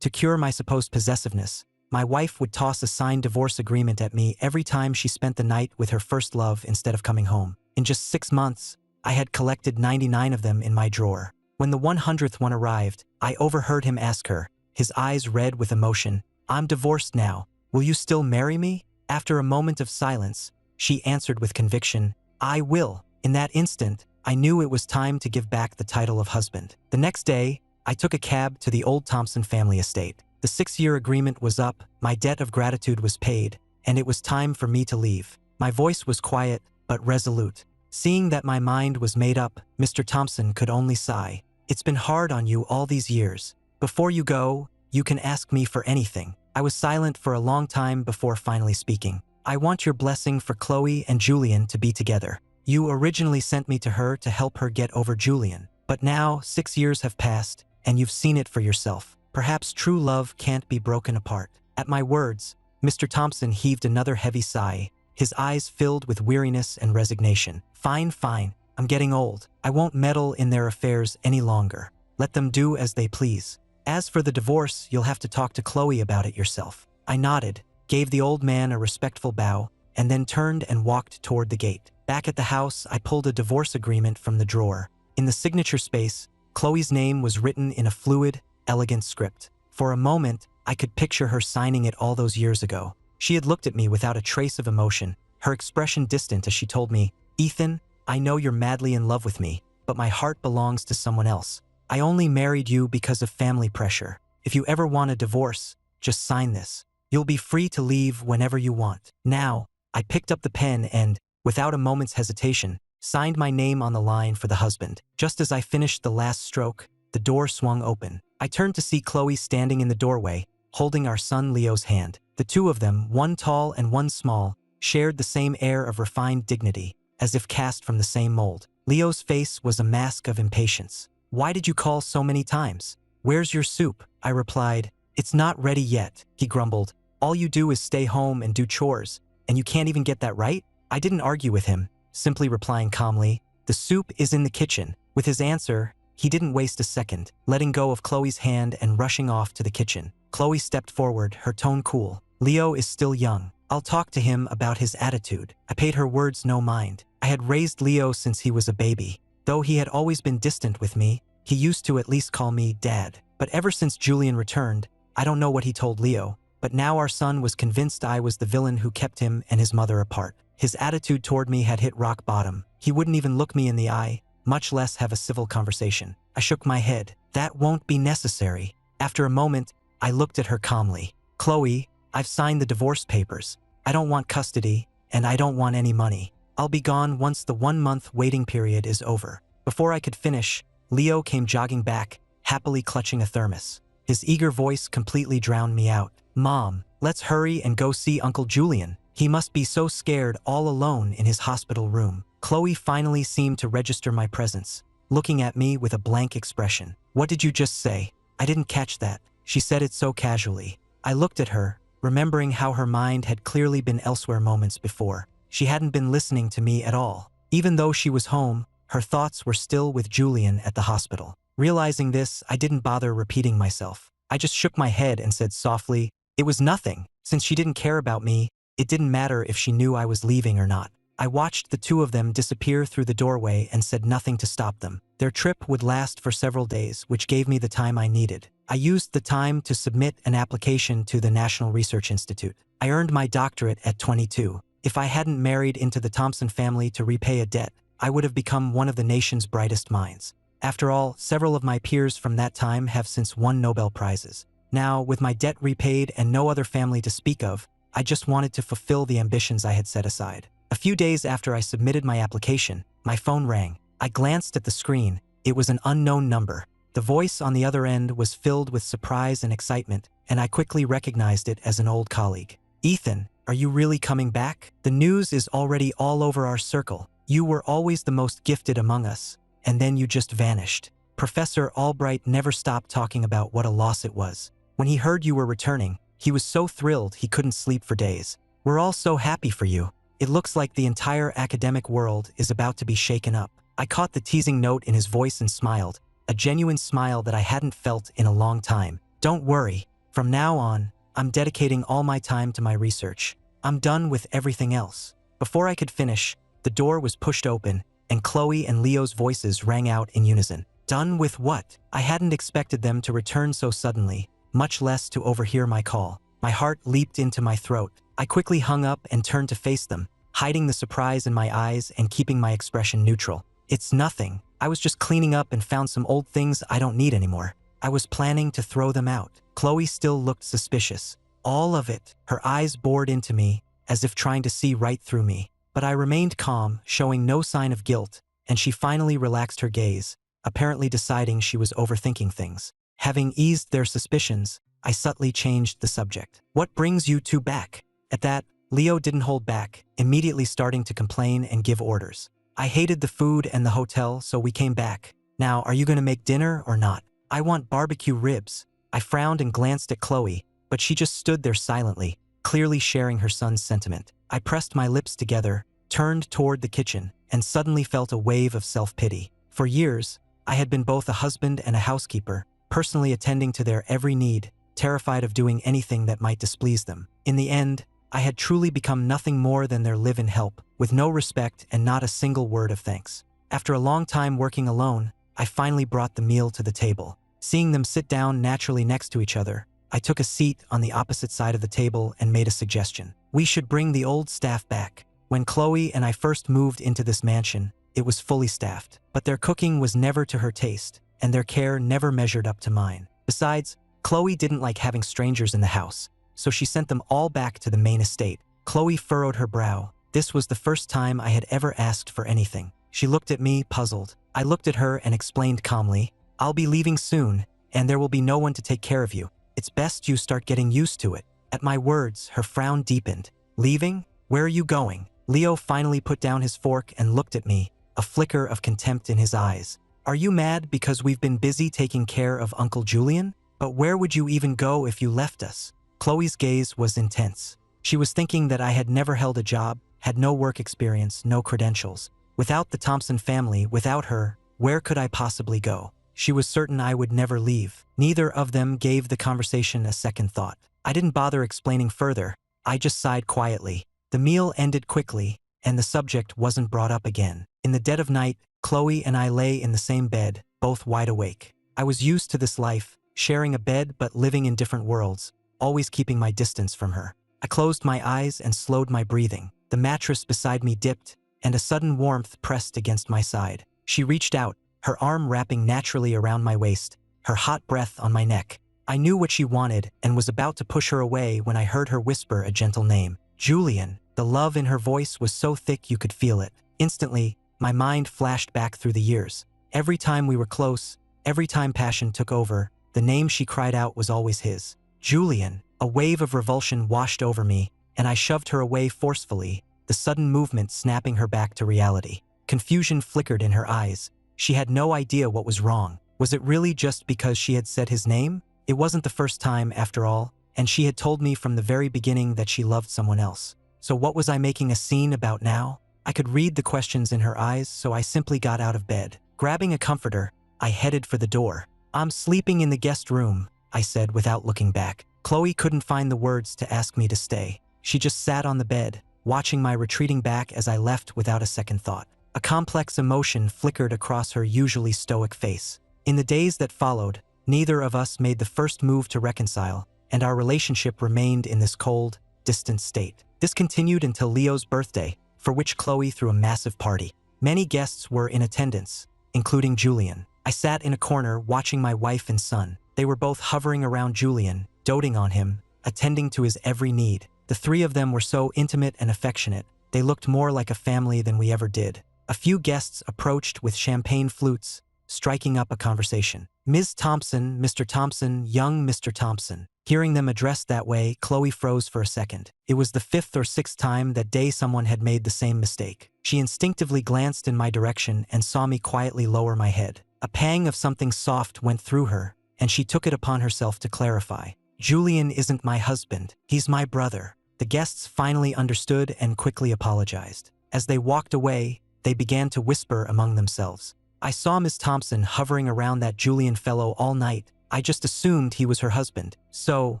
To cure my supposed possessiveness, my wife would toss a signed divorce agreement at me every time she spent the night with her first love instead of coming home. In just 6 months, I had collected 99 of them in my drawer. When the 100th one arrived, I overheard him ask her, his eyes red with emotion, "I'm divorced now. Will you still marry me?" After a moment of silence, she answered with conviction, "I will." In that instant, I knew it was time to give back the title of husband. The next day, I took a cab to the old Thompson family estate. The 6-year agreement was up, my debt of gratitude was paid, and it was time for me to leave. My voice was quiet, but resolute. Seeing that my mind was made up, Mr. Thompson could only sigh. "It's been hard on you all these years. Before you go, you can ask me for anything." I was silent for a long time before finally speaking. "I want your blessing for Chloe and Julian to be together. You originally sent me to her to help her get over Julian, but now 6 years have passed, and you've seen it for yourself. Perhaps true love can't be broken apart." At my words, Mr. Thompson heaved another heavy sigh, his eyes filled with weariness and resignation. "Fine, fine. I'm getting old. I won't meddle in their affairs any longer. Let them do as they please. As for the divorce, you'll have to talk to Chloe about it yourself." I nodded, gave the old man a respectful bow, and then turned and walked toward the gate. Back at the house, I pulled a divorce agreement from the drawer. In the signature space, Chloe's name was written in a fluid, elegant script. For a moment, I could picture her signing it all those years ago. She had looked at me without a trace of emotion, her expression distant as she told me, "Ethan, I know you're madly in love with me, but my heart belongs to someone else. I only married you because of family pressure. If you ever want a divorce, just sign this. You'll be free to leave whenever you want." Now, I picked up the pen and, without a moment's hesitation, signed my name on the line for the husband. Just as I finished the last stroke, the door swung open. I turned to see Chloe standing in the doorway, holding our son Leo's hand. The two of them, one tall and one small, shared the same air of refined dignity, as if cast from the same mold. Leo's face was a mask of impatience. "Why did you call so many times? Where's your soup?" I replied. "It's not ready yet," he grumbled. "All you do is stay home and do chores, and you can't even get that right?" I didn't argue with him, simply replying calmly, "The soup is in the kitchen." With his answer, he didn't waste a second, letting go of Chloe's hand and rushing off to the kitchen. Chloe stepped forward, her tone cool. "Leo is still young. I'll talk to him about his attitude." I paid her words no mind. I had raised Leo since he was a baby. Though he had always been distant with me, he used to at least call me Dad. But ever since Julian returned, I don't know what he told Leo, but now our son was convinced I was the villain who kept him and his mother apart. His attitude toward me had hit rock bottom. He wouldn't even look me in the eye, much less have a civil conversation. I shook my head. "That won't be necessary." After a moment, I looked at her calmly. "Chloe, I've signed the divorce papers. I don't want custody, and I don't want any money. I'll be gone once the 1-month waiting period is over." Before I could finish, Leo came jogging back, happily clutching a thermos. His eager voice completely drowned me out. "Mom, let's hurry and go see Uncle Julian. He must be so scared all alone in his hospital room." Chloe finally seemed to register my presence, looking at me with a blank expression. "What did you just say? I didn't catch that." She said it so casually. I looked at her, remembering how her mind had clearly been elsewhere moments before. She hadn't been listening to me at all. Even though she was home, her thoughts were still with Julian at the hospital. Realizing this, I didn't bother repeating myself. I just shook my head and said softly, "It was nothing. Since she didn't care about me, it didn't matter if she knew I was leaving or not." I watched the two of them disappear through the doorway and said nothing to stop them. Their trip would last for several days, which gave me the time I needed. I used the time to submit an application to the National Research Institute. I earned my doctorate at 22. If I hadn't married into the Thompson family to repay a debt, I would have become one of the nation's brightest minds. After all, several of my peers from that time have since won Nobel Prizes. Now, with my debt repaid and no other family to speak of, I just wanted to fulfill the ambitions I had set aside. A few days after I submitted my application, my phone rang. I glanced at the screen. It was an unknown number. The voice on the other end was filled with surprise and excitement, and I quickly recognized it as an old colleague. "Ethan, are you really coming back? The news is already all over our circle. You were always the most gifted among us, and then you just vanished." Professor Albright never stopped talking about what a loss it was. When he heard you were returning, he was so thrilled he couldn't sleep for days. "We're all so happy for you. It looks like the entire academic world is about to be shaken up." I caught the teasing note in his voice and smiled, a genuine smile that I hadn't felt in a long time. Don't worry. From now on, I'm dedicating all my time to my research. I'm done with everything else. Before I could finish, the door was pushed open, and Chloe and Leo's voices rang out in unison. Done with what? I hadn't expected them to return so suddenly, much less to overhear my call. My heart leaped into my throat. I quickly hung up and turned to face them, hiding the surprise in my eyes and keeping my expression neutral. It's nothing. I was just cleaning up and found some old things I don't need anymore. I was planning to throw them out. Chloe still looked suspicious. All of it. Her eyes bored into me, as if trying to see right through me. But I remained calm, showing no sign of guilt, and she finally relaxed her gaze, apparently deciding she was overthinking things. Having eased their suspicions, I subtly changed the subject. What brings you two back? At that, Leo didn't hold back, immediately starting to complain and give orders. I hated the food and the hotel, so we came back. Now, are you going to make dinner or not? I want barbecue ribs. I frowned and glanced at Chloe, but she just stood there silently, clearly sharing her son's sentiment. I pressed my lips together, turned toward the kitchen, and suddenly felt a wave of self-pity. For years, I had been both a husband and a housekeeper, personally attending to their every need, terrified of doing anything that might displease them. In the end, I had truly become nothing more than their live-in help, with no respect and not a single word of thanks. After a long time working alone, I finally brought the meal to the table. Seeing them sit down naturally next to each other, I took a seat on the opposite side of the table and made a suggestion. We should bring the old staff back. When Chloe and I first moved into this mansion, it was fully staffed, but their cooking was never to her taste, and their care never measured up to mine. Besides, Chloe didn't like having strangers in the house, so she sent them all back to the main estate. Chloe furrowed her brow. This was the first time I had ever asked for anything. She looked at me, puzzled. I looked at her and explained calmly, I'll be leaving soon, and there will be no one to take care of you. It's best you start getting used to it. At my words, her frown deepened. Leaving? Where are you going? Leo finally put down his fork and looked at me, a flicker of contempt in his eyes. Are you mad because we've been busy taking care of Uncle Julian? But where would you even go if you left us? Chloe's gaze was intense. She was thinking that I had never held a job, had no work experience, no credentials. Without the Thompson family, without her, where could I possibly go? She was certain I would never leave. Neither of them gave the conversation a second thought. I didn't bother explaining further. I just sighed quietly. The meal ended quickly, and the subject wasn't brought up again. In the dead of night, Chloe and I lay in the same bed, both wide awake. I was used to this life, sharing a bed but living in different worlds, always keeping my distance from her. I closed my eyes and slowed my breathing. The mattress beside me dipped, and a sudden warmth pressed against my side. She reached out, her arm wrapping naturally around my waist, her hot breath on my neck. I knew what she wanted and was about to push her away when I heard her whisper a gentle name. Julian. The love in her voice was so thick you could feel it. Instantly, my mind flashed back through the years. Every time we were close, every time passion took over, the name she cried out was always his. Julian. A wave of revulsion washed over me, and I shoved her away forcefully, the sudden movement snapping her back to reality. Confusion flickered in her eyes. She had no idea what was wrong. Was it really just because she had said his name? It wasn't the first time, after all, and she had told me from the very beginning that she loved someone else. So what was I making a scene about now? I could read the questions in her eyes, so I simply got out of bed. Grabbing a comforter, I headed for the door. I'm sleeping in the guest room, I said without looking back. Chloe couldn't find the words to ask me to stay. She just sat on the bed, watching my retreating back as I left without a second thought. A complex emotion flickered across her usually stoic face. In the days that followed, neither of us made the first move to reconcile, and our relationship remained in this cold, distant state. This continued until Leo's birthday, for which Chloe threw a massive party. Many guests were in attendance, including Julian. I sat in a corner watching my wife and son. They were both hovering around Julian, doting on him, attending to his every need. The three of them were so intimate and affectionate, they looked more like a family than we ever did. A few guests approached with champagne flutes, striking up a conversation. Ms. Thompson, Mr. Thompson, young Mr. Thompson. Hearing them addressed that way, Chloe froze for a second. It was the 5th or 6th time that day someone had made the same mistake. She instinctively glanced in my direction and saw me quietly lower my head. A pang of something soft went through her, and she took it upon herself to clarify. Julian isn't my husband. He's my brother. The guests finally understood and quickly apologized. As they walked away, they began to whisper among themselves. I saw Miss Thompson hovering around that Julian fellow all night, I just assumed he was her husband. So,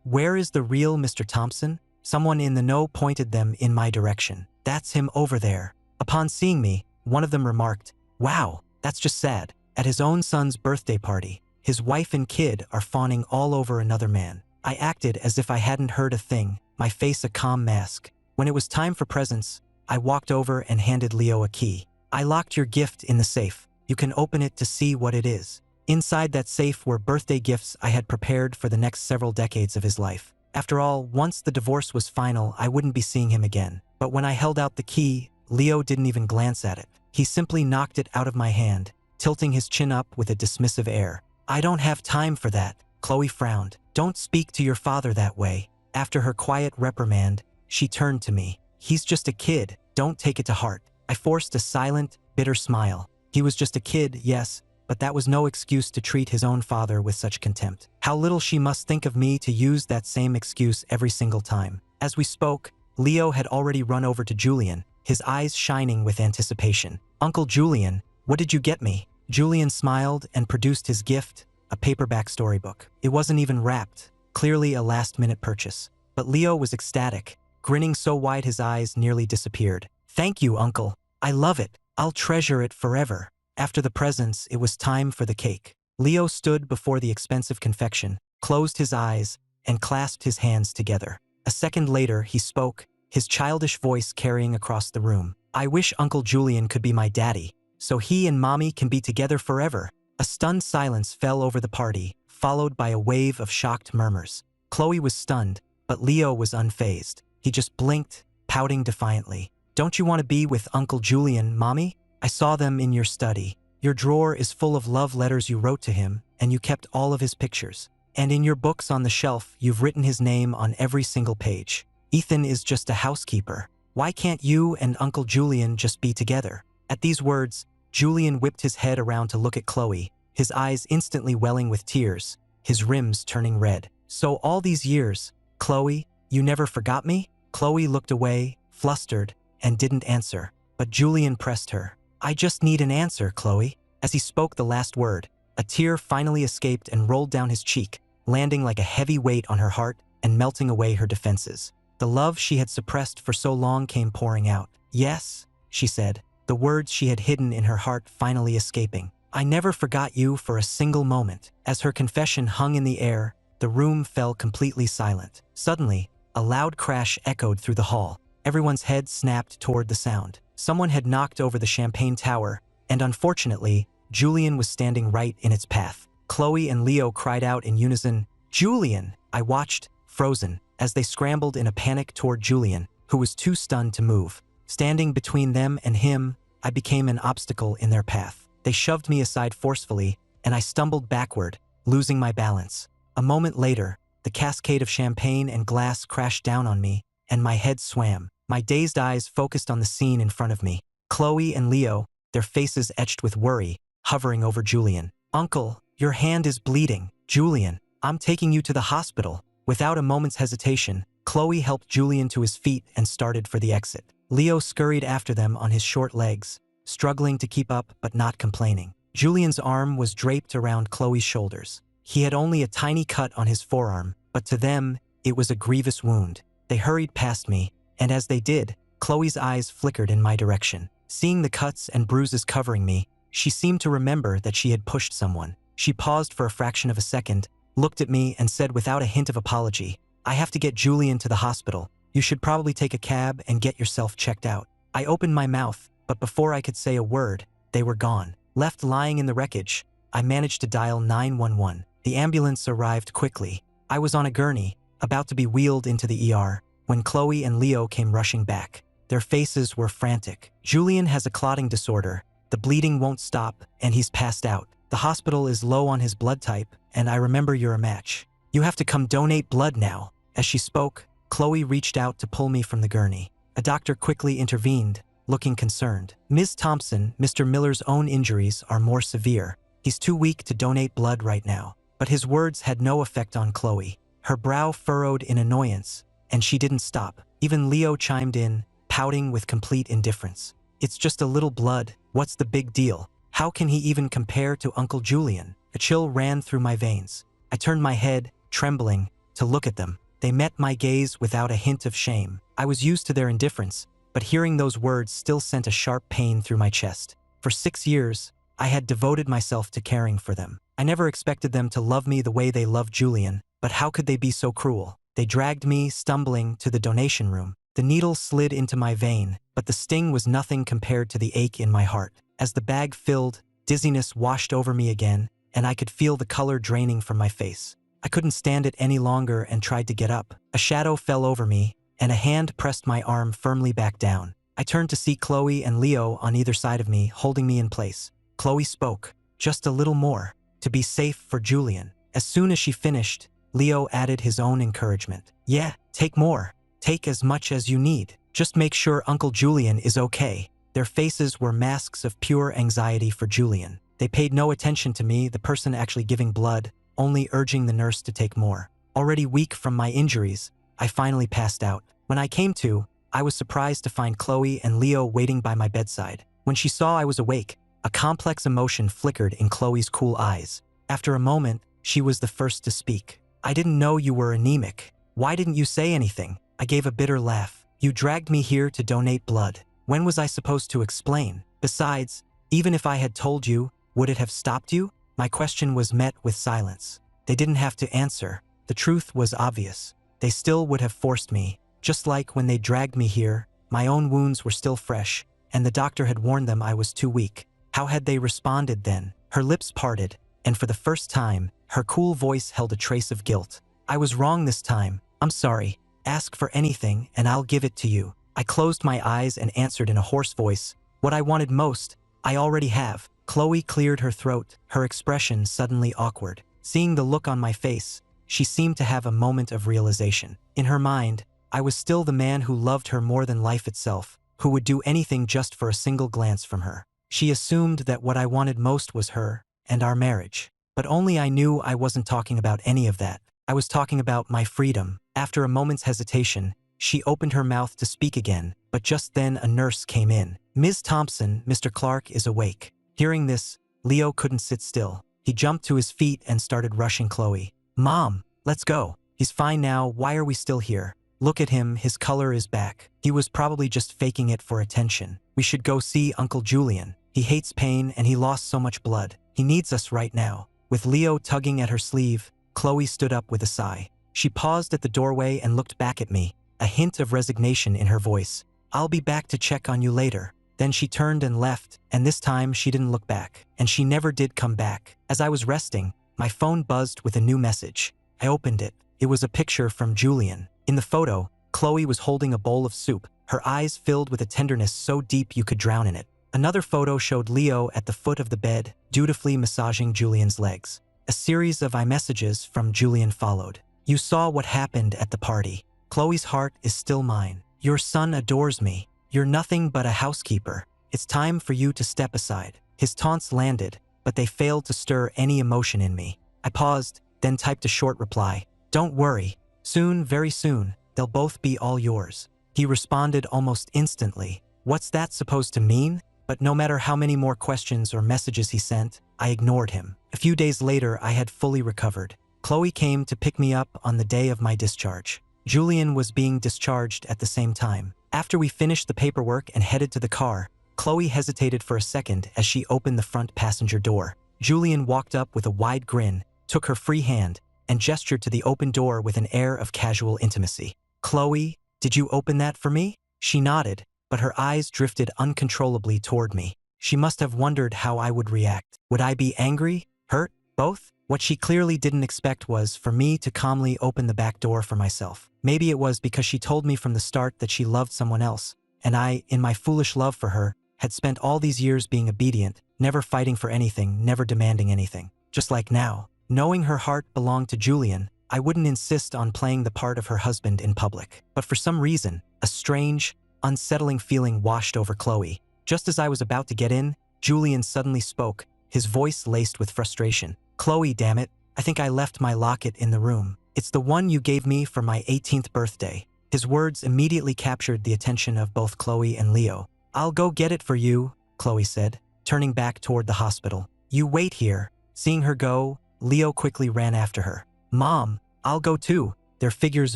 where is the real Mr. Thompson? Someone in the know pointed them in my direction. That's him over there. Upon seeing me, one of them remarked, "Wow, that's just sad." At his own son's birthday party, his wife and kid are fawning all over another man. I acted as if I hadn't heard a thing, my face a calm mask. When it was time for presents, I walked over and handed Leo a key. "I locked your gift in the safe. You can open it to see what it is." Inside that safe were birthday gifts I had prepared for the next several decades of his life. After all, once the divorce was final, I wouldn't be seeing him again. But when I held out the key, Leo didn't even glance at it. He simply knocked it out of my hand, tilting his chin up with a dismissive air. "I don't have time for that." Chloe frowned. "Don't speak to your father that way." After her quiet reprimand, she turned to me. "He's just a kid. Don't take it to heart." I forced a silent, bitter smile. He was just a kid, yes, but that was no excuse to treat his own father with such contempt. How little she must think of me to use that same excuse every single time. As we spoke, Leo had already run over to Julian, his eyes shining with anticipation. "Uncle Julian, what did you get me?" Julian smiled and produced his gift, a paperback storybook. It wasn't even wrapped, clearly a last-minute purchase. But Leo was ecstatic, grinning so wide his eyes nearly disappeared. "Thank you, Uncle. I love it. I'll treasure it forever." After the presents, it was time for the cake. Leo stood before the expensive confection, closed his eyes, and clasped his hands together. A second later, he spoke, his childish voice carrying across the room. "I wish Uncle Julian could be my daddy, so he and Mommy can be together forever." A stunned silence fell over the party, followed by a wave of shocked murmurs. Chloe was stunned, but Leo was unfazed. He just blinked, pouting defiantly. "Don't you want to be with Uncle Julian, Mommy? I saw them in your study. Your drawer is full of love letters you wrote to him, and you kept all of his pictures. And in your books on the shelf, you've written his name on every single page. Ethan is just a housekeeper. Why can't you and Uncle Julian just be together?" At these words, Julian whipped his head around to look at Chloe, his eyes instantly welling with tears, his rims turning red. "So all these years, Chloe, you never forgot me?" Chloe looked away, flustered, and didn't answer. But Julian pressed her. "I just need an answer, Chloe." As he spoke the last word, a tear finally escaped and rolled down his cheek, landing like a heavy weight on her heart and melting away her defenses. The love she had suppressed for so long came pouring out. "Yes," she said, the words she had hidden in her heart finally escaping. "I never forgot you for a single moment." As her confession hung in the air, the room fell completely silent. Suddenly, a loud crash echoed through the hall. Everyone's head snapped toward the sound. Someone had knocked over the champagne tower, and unfortunately, Julian was standing right in its path. Chloe and Leo cried out in unison, "Julian!" I watched, frozen, as they scrambled in a panic toward Julian, who was too stunned to move. Standing between them and him, I became an obstacle in their path. They shoved me aside forcefully, and I stumbled backward, losing my balance. A moment later, the cascade of champagne and glass crashed down on me, and my head swam. My dazed eyes focused on the scene in front of me. Chloe and Leo, their faces etched with worry, hovering over Julian. "Uncle, your hand is bleeding." "Julian, I'm taking you to the hospital." Without a moment's hesitation, Chloe helped Julian to his feet and started for the exit. Leo scurried after them on his short legs, struggling to keep up but not complaining. Julian's arm was draped around Chloe's shoulders. He had only a tiny cut on his forearm, but to them, it was a grievous wound. They hurried past me, and as they did, Chloe's eyes flickered in my direction. Seeing the cuts and bruises covering me, she seemed to remember that she had pushed someone. She paused for a fraction of a second, looked at me and said without a hint of apology, "I have to get Julian to the hospital. You should probably take a cab and get yourself checked out." I opened my mouth, but before I could say a word, they were gone. Left lying in the wreckage, I managed to dial 911. The ambulance arrived quickly. I was on a gurney, about to be wheeled into the ER, when Chloe and Leo came rushing back. Their faces were frantic. "Julian has a clotting disorder. The bleeding won't stop, and he's passed out. The hospital is low on his blood type, and I remember you're a match. You have to come donate blood now." As she spoke, Chloe reached out to pull me from the gurney. A doctor quickly intervened, looking concerned. "Ms. Thompson, Mr. Miller's own injuries are more severe. He's too weak to donate blood right now." But his words had no effect on Chloe. Her brow furrowed in annoyance, and she didn't stop. Even Leo chimed in, pouting with complete indifference. "It's just a little blood. What's the big deal? How can he even compare to Uncle Julian?" A chill ran through my veins. I turned my head, trembling, to look at them. They met my gaze without a hint of shame. I was used to their indifference, but hearing those words still sent a sharp pain through my chest. For 6 years, I had devoted myself to caring for them. I never expected them to love me the way they loved Julian, but how could they be so cruel? They dragged me, stumbling, to the donation room. The needle slid into my vein, but the sting was nothing compared to the ache in my heart. As the bag filled, dizziness washed over me again, and I could feel the color draining from my face. I couldn't stand it any longer and tried to get up. A shadow fell over me, and a hand pressed my arm firmly back down. I turned to see Chloe and Leo on either side of me, holding me in place. Chloe spoke, just a little more, to be safe for Julian. As soon as she finished, Leo added his own encouragement. Yeah, take more. Take as much as you need. Just make sure Uncle Julian is okay. Their faces were masks of pure anxiety for Julian. They paid no attention to me, the person actually giving blood, only urging the nurse to take more. Already weak from my injuries, I finally passed out. When I came to, I was surprised to find Chloe and Leo waiting by my bedside. When she saw I was awake, a complex emotion flickered in Chloe's cool eyes. After a moment, she was the first to speak. I didn't know you were anemic. Why didn't you say anything? I gave a bitter laugh. You dragged me here to donate blood. When was I supposed to explain? Besides, even if I had told you, would it have stopped you? My question was met with silence. They didn't have to answer. The truth was obvious. They still would have forced me. Just like when they dragged me here, my own wounds were still fresh, and the doctor had warned them I was too weak. How had they responded then? Her lips parted, and for the first time, her cool voice held a trace of guilt. I was wrong this time. I'm sorry. Ask for anything, and I'll give it to you. I closed my eyes and answered in a hoarse voice. What I wanted most, I already have. Chloe cleared her throat, her expression suddenly awkward. Seeing the look on my face, she seemed to have a moment of realization. In her mind, I was still the man who loved her more than life itself, who would do anything just for a single glance from her. She assumed that what I wanted most was her, and our marriage. But only I knew I wasn't talking about any of that. I was talking about my freedom. After a moment's hesitation, she opened her mouth to speak again, but just then a nurse came in. Ms. Thompson, Mr. Clark is awake. Hearing this, Leo couldn't sit still. He jumped to his feet and started rushing Chloe. Mom, let's go. He's fine now, why are we still here? Look at him, his color is back. He was probably just faking it for attention. We should go see Uncle Julian. He hates pain and he lost so much blood. He needs us right now. With Leo tugging at her sleeve, Chloe stood up with a sigh. She paused at the doorway and looked back at me, a hint of resignation in her voice. I'll be back to check on you later. Then she turned and left, and this time she didn't look back. And she never did come back. As I was resting, my phone buzzed with a new message. I opened it. It was a picture from Julian. In the photo, Chloe was holding a bowl of soup, her eyes filled with a tenderness so deep you could drown in it. Another photo showed Leo at the foot of the bed, dutifully massaging Julian's legs. A series of iMessages from Julian followed. You saw what happened at the party. Chloe's heart is still mine. Your son adores me. You're nothing but a housekeeper. It's time for you to step aside. His taunts landed, but they failed to stir any emotion in me. I paused, then typed a short reply. Don't worry. Soon, very soon, they'll both be all yours. He responded almost instantly. What's that supposed to mean? But no matter how many more questions or messages he sent, I ignored him. A few days later, I had fully recovered. Chloe came to pick me up on the day of my discharge. Julian was being discharged at the same time. After we finished the paperwork and headed to the car, Chloe hesitated for a second as she opened the front passenger door. Julian walked up with a wide grin, took her free hand, and gestured to the open door with an air of casual intimacy. Chloe, did you open that for me? She nodded, but her eyes drifted uncontrollably toward me. She must have wondered how I would react. Would I be angry? Hurt? Both? What she clearly didn't expect was for me to calmly open the back door for myself. Maybe it was because she told me from the start that she loved someone else, and I, in my foolish love for her, had spent all these years being obedient, never fighting for anything, never demanding anything. Just like now, knowing her heart belonged to Julian, I wouldn't insist on playing the part of her husband in public. But for some reason, a strange, unsettling feeling washed over Chloe. Just as I was about to get in, Julian suddenly spoke, his voice laced with frustration. Chloe, damn it, I think I left my locket in the room. It's the one you gave me for my 18th birthday. His words immediately captured the attention of both Chloe and Leo. I'll go get it for you, Chloe said, turning back toward the hospital. You wait here. Seeing her go, Leo quickly ran after her. "Mom, I'll go too." Their figures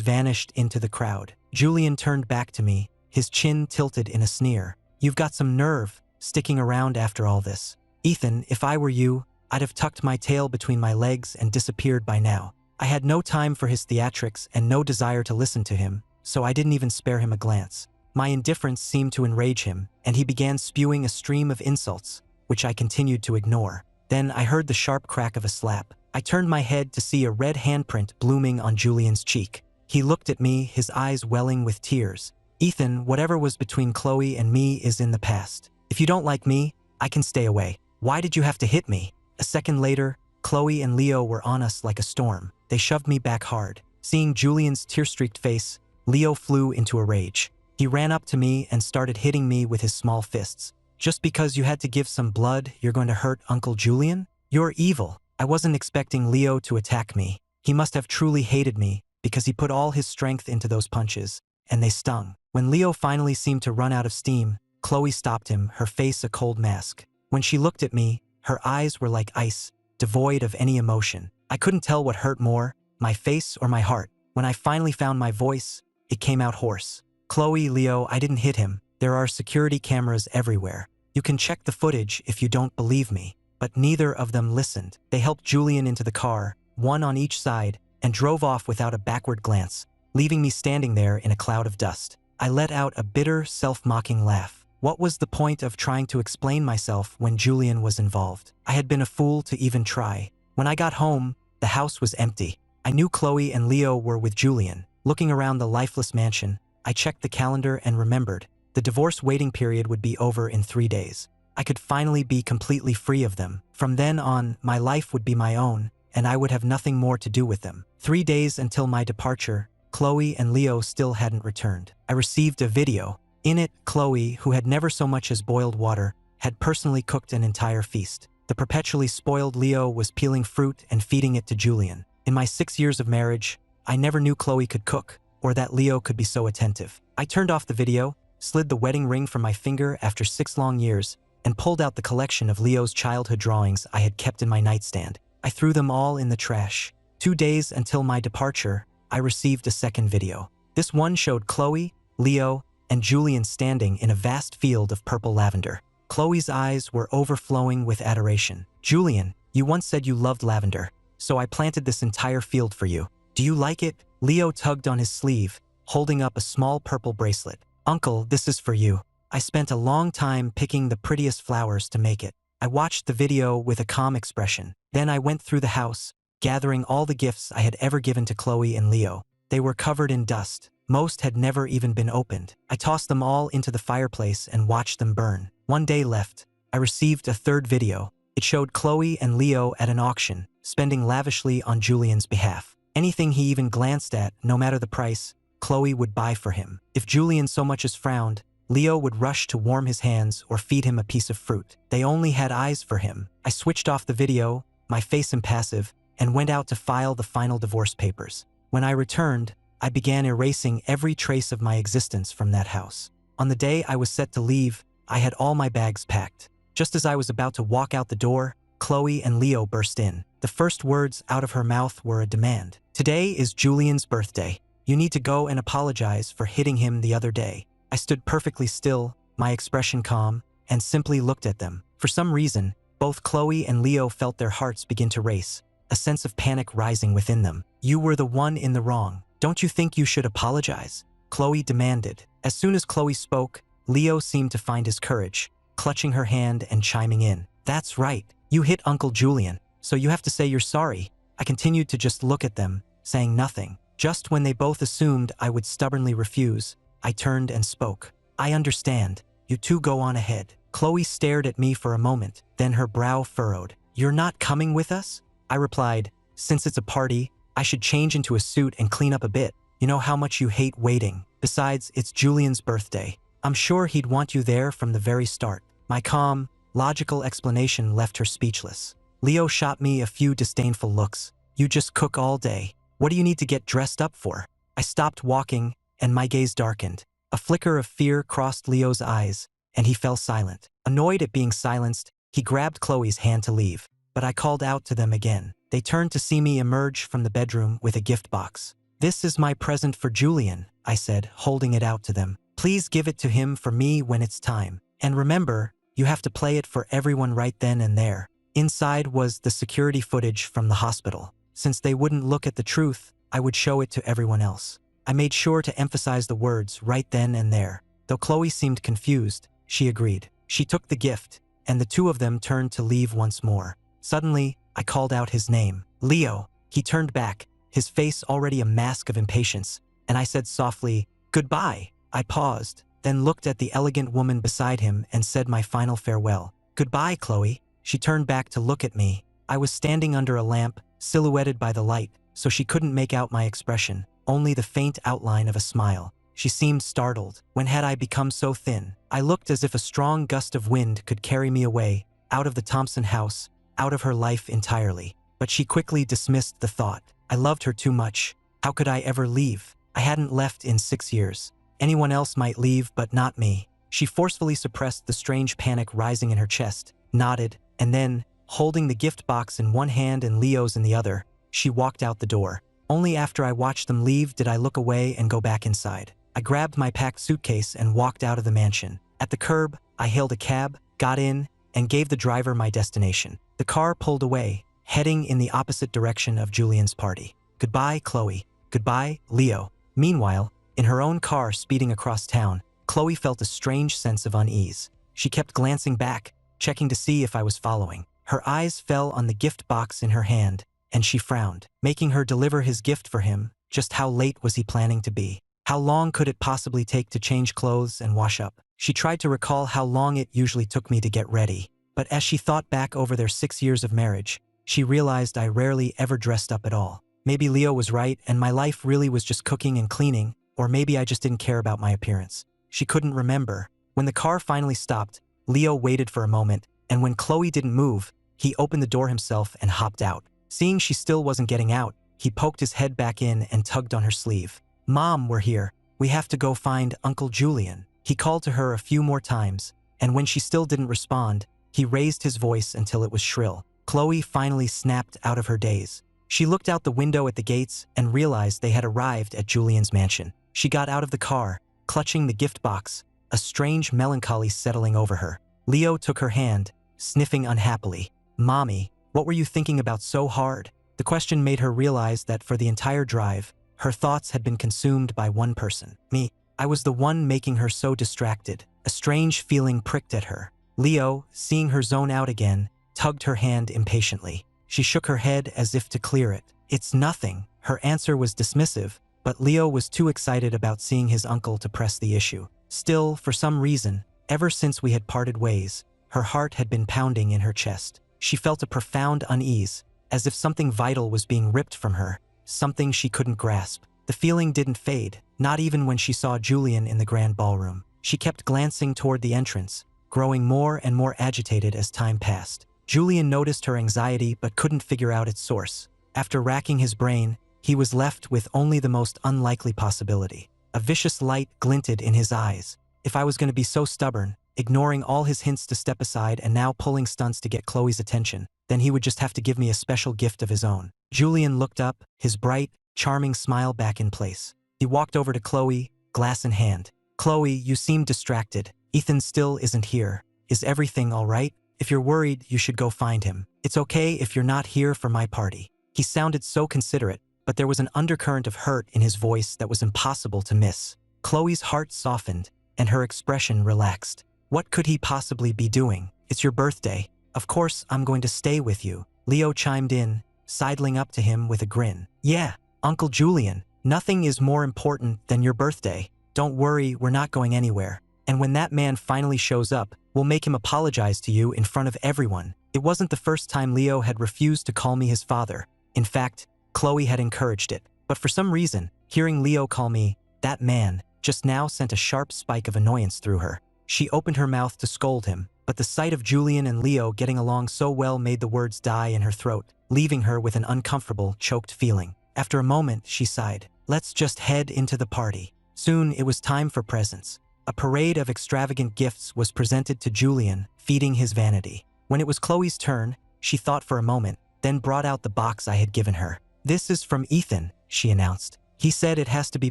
vanished into the crowd. Julian turned back to me, his chin tilted in a sneer. "You've got some nerve, sticking around after all this. Ethan, if I were you, I'd have tucked my tail between my legs and disappeared by now." I had no time for his theatrics and no desire to listen to him, so I didn't even spare him a glance. My indifference seemed to enrage him, and he began spewing a stream of insults, which I continued to ignore. Then I heard the sharp crack of a slap. I turned my head to see a red handprint blooming on Julian's cheek. He looked at me, his eyes welling with tears. "Ethan, whatever was between Chloe and me is in the past. If you don't like me, I can stay away. Why did you have to hit me?" A second later, Chloe and Leo were on us like a storm. They shoved me back hard. Seeing Julian's tear-streaked face, Leo flew into a rage. He ran up to me and started hitting me with his small fists. "Just because you had to give some blood, you're going to hurt Uncle Julian? You're evil." I wasn't expecting Leo to attack me. He must have truly hated me, because he put all his strength into those punches, and they stung. When Leo finally seemed to run out of steam, Chloe stopped him, her face a cold mask. When she looked at me, her eyes were like ice, devoid of any emotion. I couldn't tell what hurt more, my face or my heart. When I finally found my voice, it came out hoarse. "Chloe, Leo, I didn't hit him. There are security cameras everywhere. You can check the footage if you don't believe me." But neither of them listened. They helped Julian into the car, one on each side, and drove off without a backward glance, leaving me standing there in a cloud of dust. I let out a bitter, self-mocking laugh. What was the point of trying to explain myself when Julian was involved? I had been a fool to even try. When I got home, the house was empty. I knew Chloe and Leo were with Julian. Looking around the lifeless mansion, I checked the calendar and remembered the divorce waiting period would be over in 3 days. I could finally be completely free of them. From then on, my life would be my own, and I would have nothing more to do with them. 3 days until my departure, Chloe and Leo still hadn't returned. I received a video. In it, Chloe, who had never so much as boiled water, had personally cooked an entire feast. The perpetually spoiled Leo was peeling fruit and feeding it to Julian. In my 6 years of marriage, I never knew Chloe could cook, or that Leo could be so attentive. I turned off the video, slid the wedding ring from my finger after 6 long years, and pulled out the collection of Leo's childhood drawings I had kept in my nightstand. I threw them all in the trash. 2 days until my departure, I received a second video. This one showed Chloe, Leo, and Julian standing in a vast field of purple lavender. Chloe's eyes were overflowing with adoration. "Julian, you once said you loved lavender, so I planted this entire field for you. Do you like it?" Leo tugged on his sleeve, holding up a small purple bracelet. "Uncle, this is for you. I spent a long time picking the prettiest flowers to make it." I watched the video with a calm expression. Then I went through the house, gathering all the gifts I had ever given to Chloe and Leo. They were covered in dust. Most had never even been opened. I tossed them all into the fireplace and watched them burn. 1 day left. I received a third video. It showed Chloe and Leo at an auction, spending lavishly on Julian's behalf. Anything he even glanced at, no matter the price, Chloe would buy for him. If Julian so much as frowned, Leo would rush to warm his hands or feed him a piece of fruit. They only had eyes for him. I switched off the video, my face impassive, and went out to file the final divorce papers. When I returned, I began erasing every trace of my existence from that house. On the day I was set to leave, I had all my bags packed. Just as I was about to walk out the door, Chloe and Leo burst in. The first words out of her mouth were a demand. "Today is Julian's birthday. You need to go and apologize for hitting him the other day." I stood perfectly still, my expression calm, and simply looked at them. For some reason, both Chloe and Leo felt their hearts begin to race, a sense of panic rising within them. "You were the one in the wrong. Don't you think you should apologize?" Chloe demanded. As soon as Chloe spoke, Leo seemed to find his courage, clutching her hand and chiming in. "That's right. You hit Uncle Julian, so you have to say you're sorry." I continued to just look at them, saying nothing. Just when they both assumed I would stubbornly refuse, I turned and spoke. "I understand. You two go on ahead." Chloe stared at me for a moment, then her brow furrowed. "You're not coming with us?" I replied, "Since it's a party, I should change into a suit and clean up a bit. You know how much you hate waiting. Besides, it's Julian's birthday. I'm sure he'd want you there from the very start." My calm, logical explanation left her speechless. Leo shot me a few disdainful looks. "You just cook all day. What do you need to get dressed up for?" I stopped walking, and my gaze darkened. A flicker of fear crossed Leo's eyes, and he fell silent. Annoyed at being silenced, he grabbed Chloe's hand to leave, but I called out to them again. They turned to see me emerge from the bedroom with a gift box. "This is my present for Julian," I said, holding it out to them. "Please give it to him for me when it's time. And remember, you have to play it for everyone right then and there." Inside was the security footage from the hospital. Since they wouldn't look at the truth, I would show it to everyone else. I made sure to emphasize the words right then and there. Though Chloe seemed confused, she agreed. She took the gift, and the two of them turned to leave once more. Suddenly, I called out his name. "Leo." He turned back, his face already a mask of impatience, and I said softly, "Goodbye." I paused, then looked at the elegant woman beside him and said my final farewell. "Goodbye, Chloe." She turned back to look at me. I was standing under a lamp, silhouetted by the light, so she couldn't make out my expression, only the faint outline of a smile. She seemed startled. When had I become so thin? I looked as if a strong gust of wind could carry me away, out of the Thompson house, out of her life entirely. But she quickly dismissed the thought. I loved her too much. How could I ever leave? I hadn't left in 6 years. Anyone else might leave, but not me. She forcefully suppressed the strange panic rising in her chest, nodded, and then, holding the gift box in one hand and Leo's in the other, she walked out the door. Only after I watched them leave did I look away and go back inside. I grabbed my packed suitcase and walked out of the mansion. At the curb, I hailed a cab, got in, and gave the driver my destination. The car pulled away, heading in the opposite direction of Julian's party. Goodbye, Chloe. Goodbye, Leo. Meanwhile, in her own car speeding across town, Chloe felt a strange sense of unease. She kept glancing back, checking to see if I was following. Her eyes fell on the gift box in her hand, and she frowned, making her deliver his gift for him. Just how late was he planning to be? How long could it possibly take to change clothes and wash up? She tried to recall how long it usually took me to get ready, but as she thought back over their 6 years of marriage, she realized I rarely ever dressed up at all. Maybe Leo was right and my life really was just cooking and cleaning, or maybe I just didn't care about my appearance. She couldn't remember. When the car finally stopped, Leo waited for a moment, and when Chloe didn't move, he opened the door himself and hopped out. Seeing she still wasn't getting out, he poked his head back in and tugged on her sleeve. "Mom, we're here. We have to go find Uncle Julian." He called to her a few more times, and when she still didn't respond, he raised his voice until it was shrill. Chloe finally snapped out of her daze. She looked out the window at the gates and realized they had arrived at Julian's mansion. She got out of the car, clutching the gift box, a strange melancholy settling over her. Leo took her hand, sniffing unhappily. "Mommy, what were you thinking about so hard?" The question made her realize that for the entire drive, her thoughts had been consumed by one person, me. I was the one making her so distracted. A strange feeling pricked at her. Leo, seeing her zone out again, tugged her hand impatiently. She shook her head as if to clear it. "It's nothing." Her answer was dismissive, but Leo was too excited about seeing his uncle to press the issue. Still, for some reason, ever since we had parted ways, her heart had been pounding in her chest. She felt a profound unease, as if something vital was being ripped from her, something she couldn't grasp. The feeling didn't fade, not even when she saw Julian in the grand ballroom. She kept glancing toward the entrance, growing more and more agitated as time passed. Julian noticed her anxiety but couldn't figure out its source. After racking his brain, he was left with only the most unlikely possibility. A vicious light glinted in his eyes. If I was going to be so stubborn, ignoring all his hints to step aside and now pulling stunts to get Chloe's attention, then he would just have to give me a special gift of his own. Julian looked up, his bright, charming smile back in place. He walked over to Chloe, glass in hand. "Chloe, you seem distracted. Ethan still isn't here. Is everything all right? If you're worried, you should go find him. It's okay if you're not here for my party." He sounded so considerate, but there was an undercurrent of hurt in his voice that was impossible to miss. Chloe's heart softened, and her expression relaxed. What could he possibly be doing? "It's your birthday. Of course I'm going to stay with you," Leo chimed in, sidling up to him with a grin. "Yeah, Uncle Julian, nothing is more important than your birthday. Don't worry, we're not going anywhere. And when that man finally shows up, we'll make him apologize to you in front of everyone." It wasn't the first time Leo had refused to call me his father. In fact, Chloe had encouraged it. But for some reason, hearing Leo call me "that man" just now sent a sharp spike of annoyance through her. She opened her mouth to scold him, but the sight of Julian and Leo getting along so well made the words die in her throat, leaving her with an uncomfortable, choked feeling. After a moment, she sighed. "Let's just head into the party." Soon, it was time for presents. A parade of extravagant gifts was presented to Julian, feeding his vanity. When it was Chloe's turn, she thought for a moment, then brought out the box I had given her. "This is from Ethan," she announced. "He said it has to be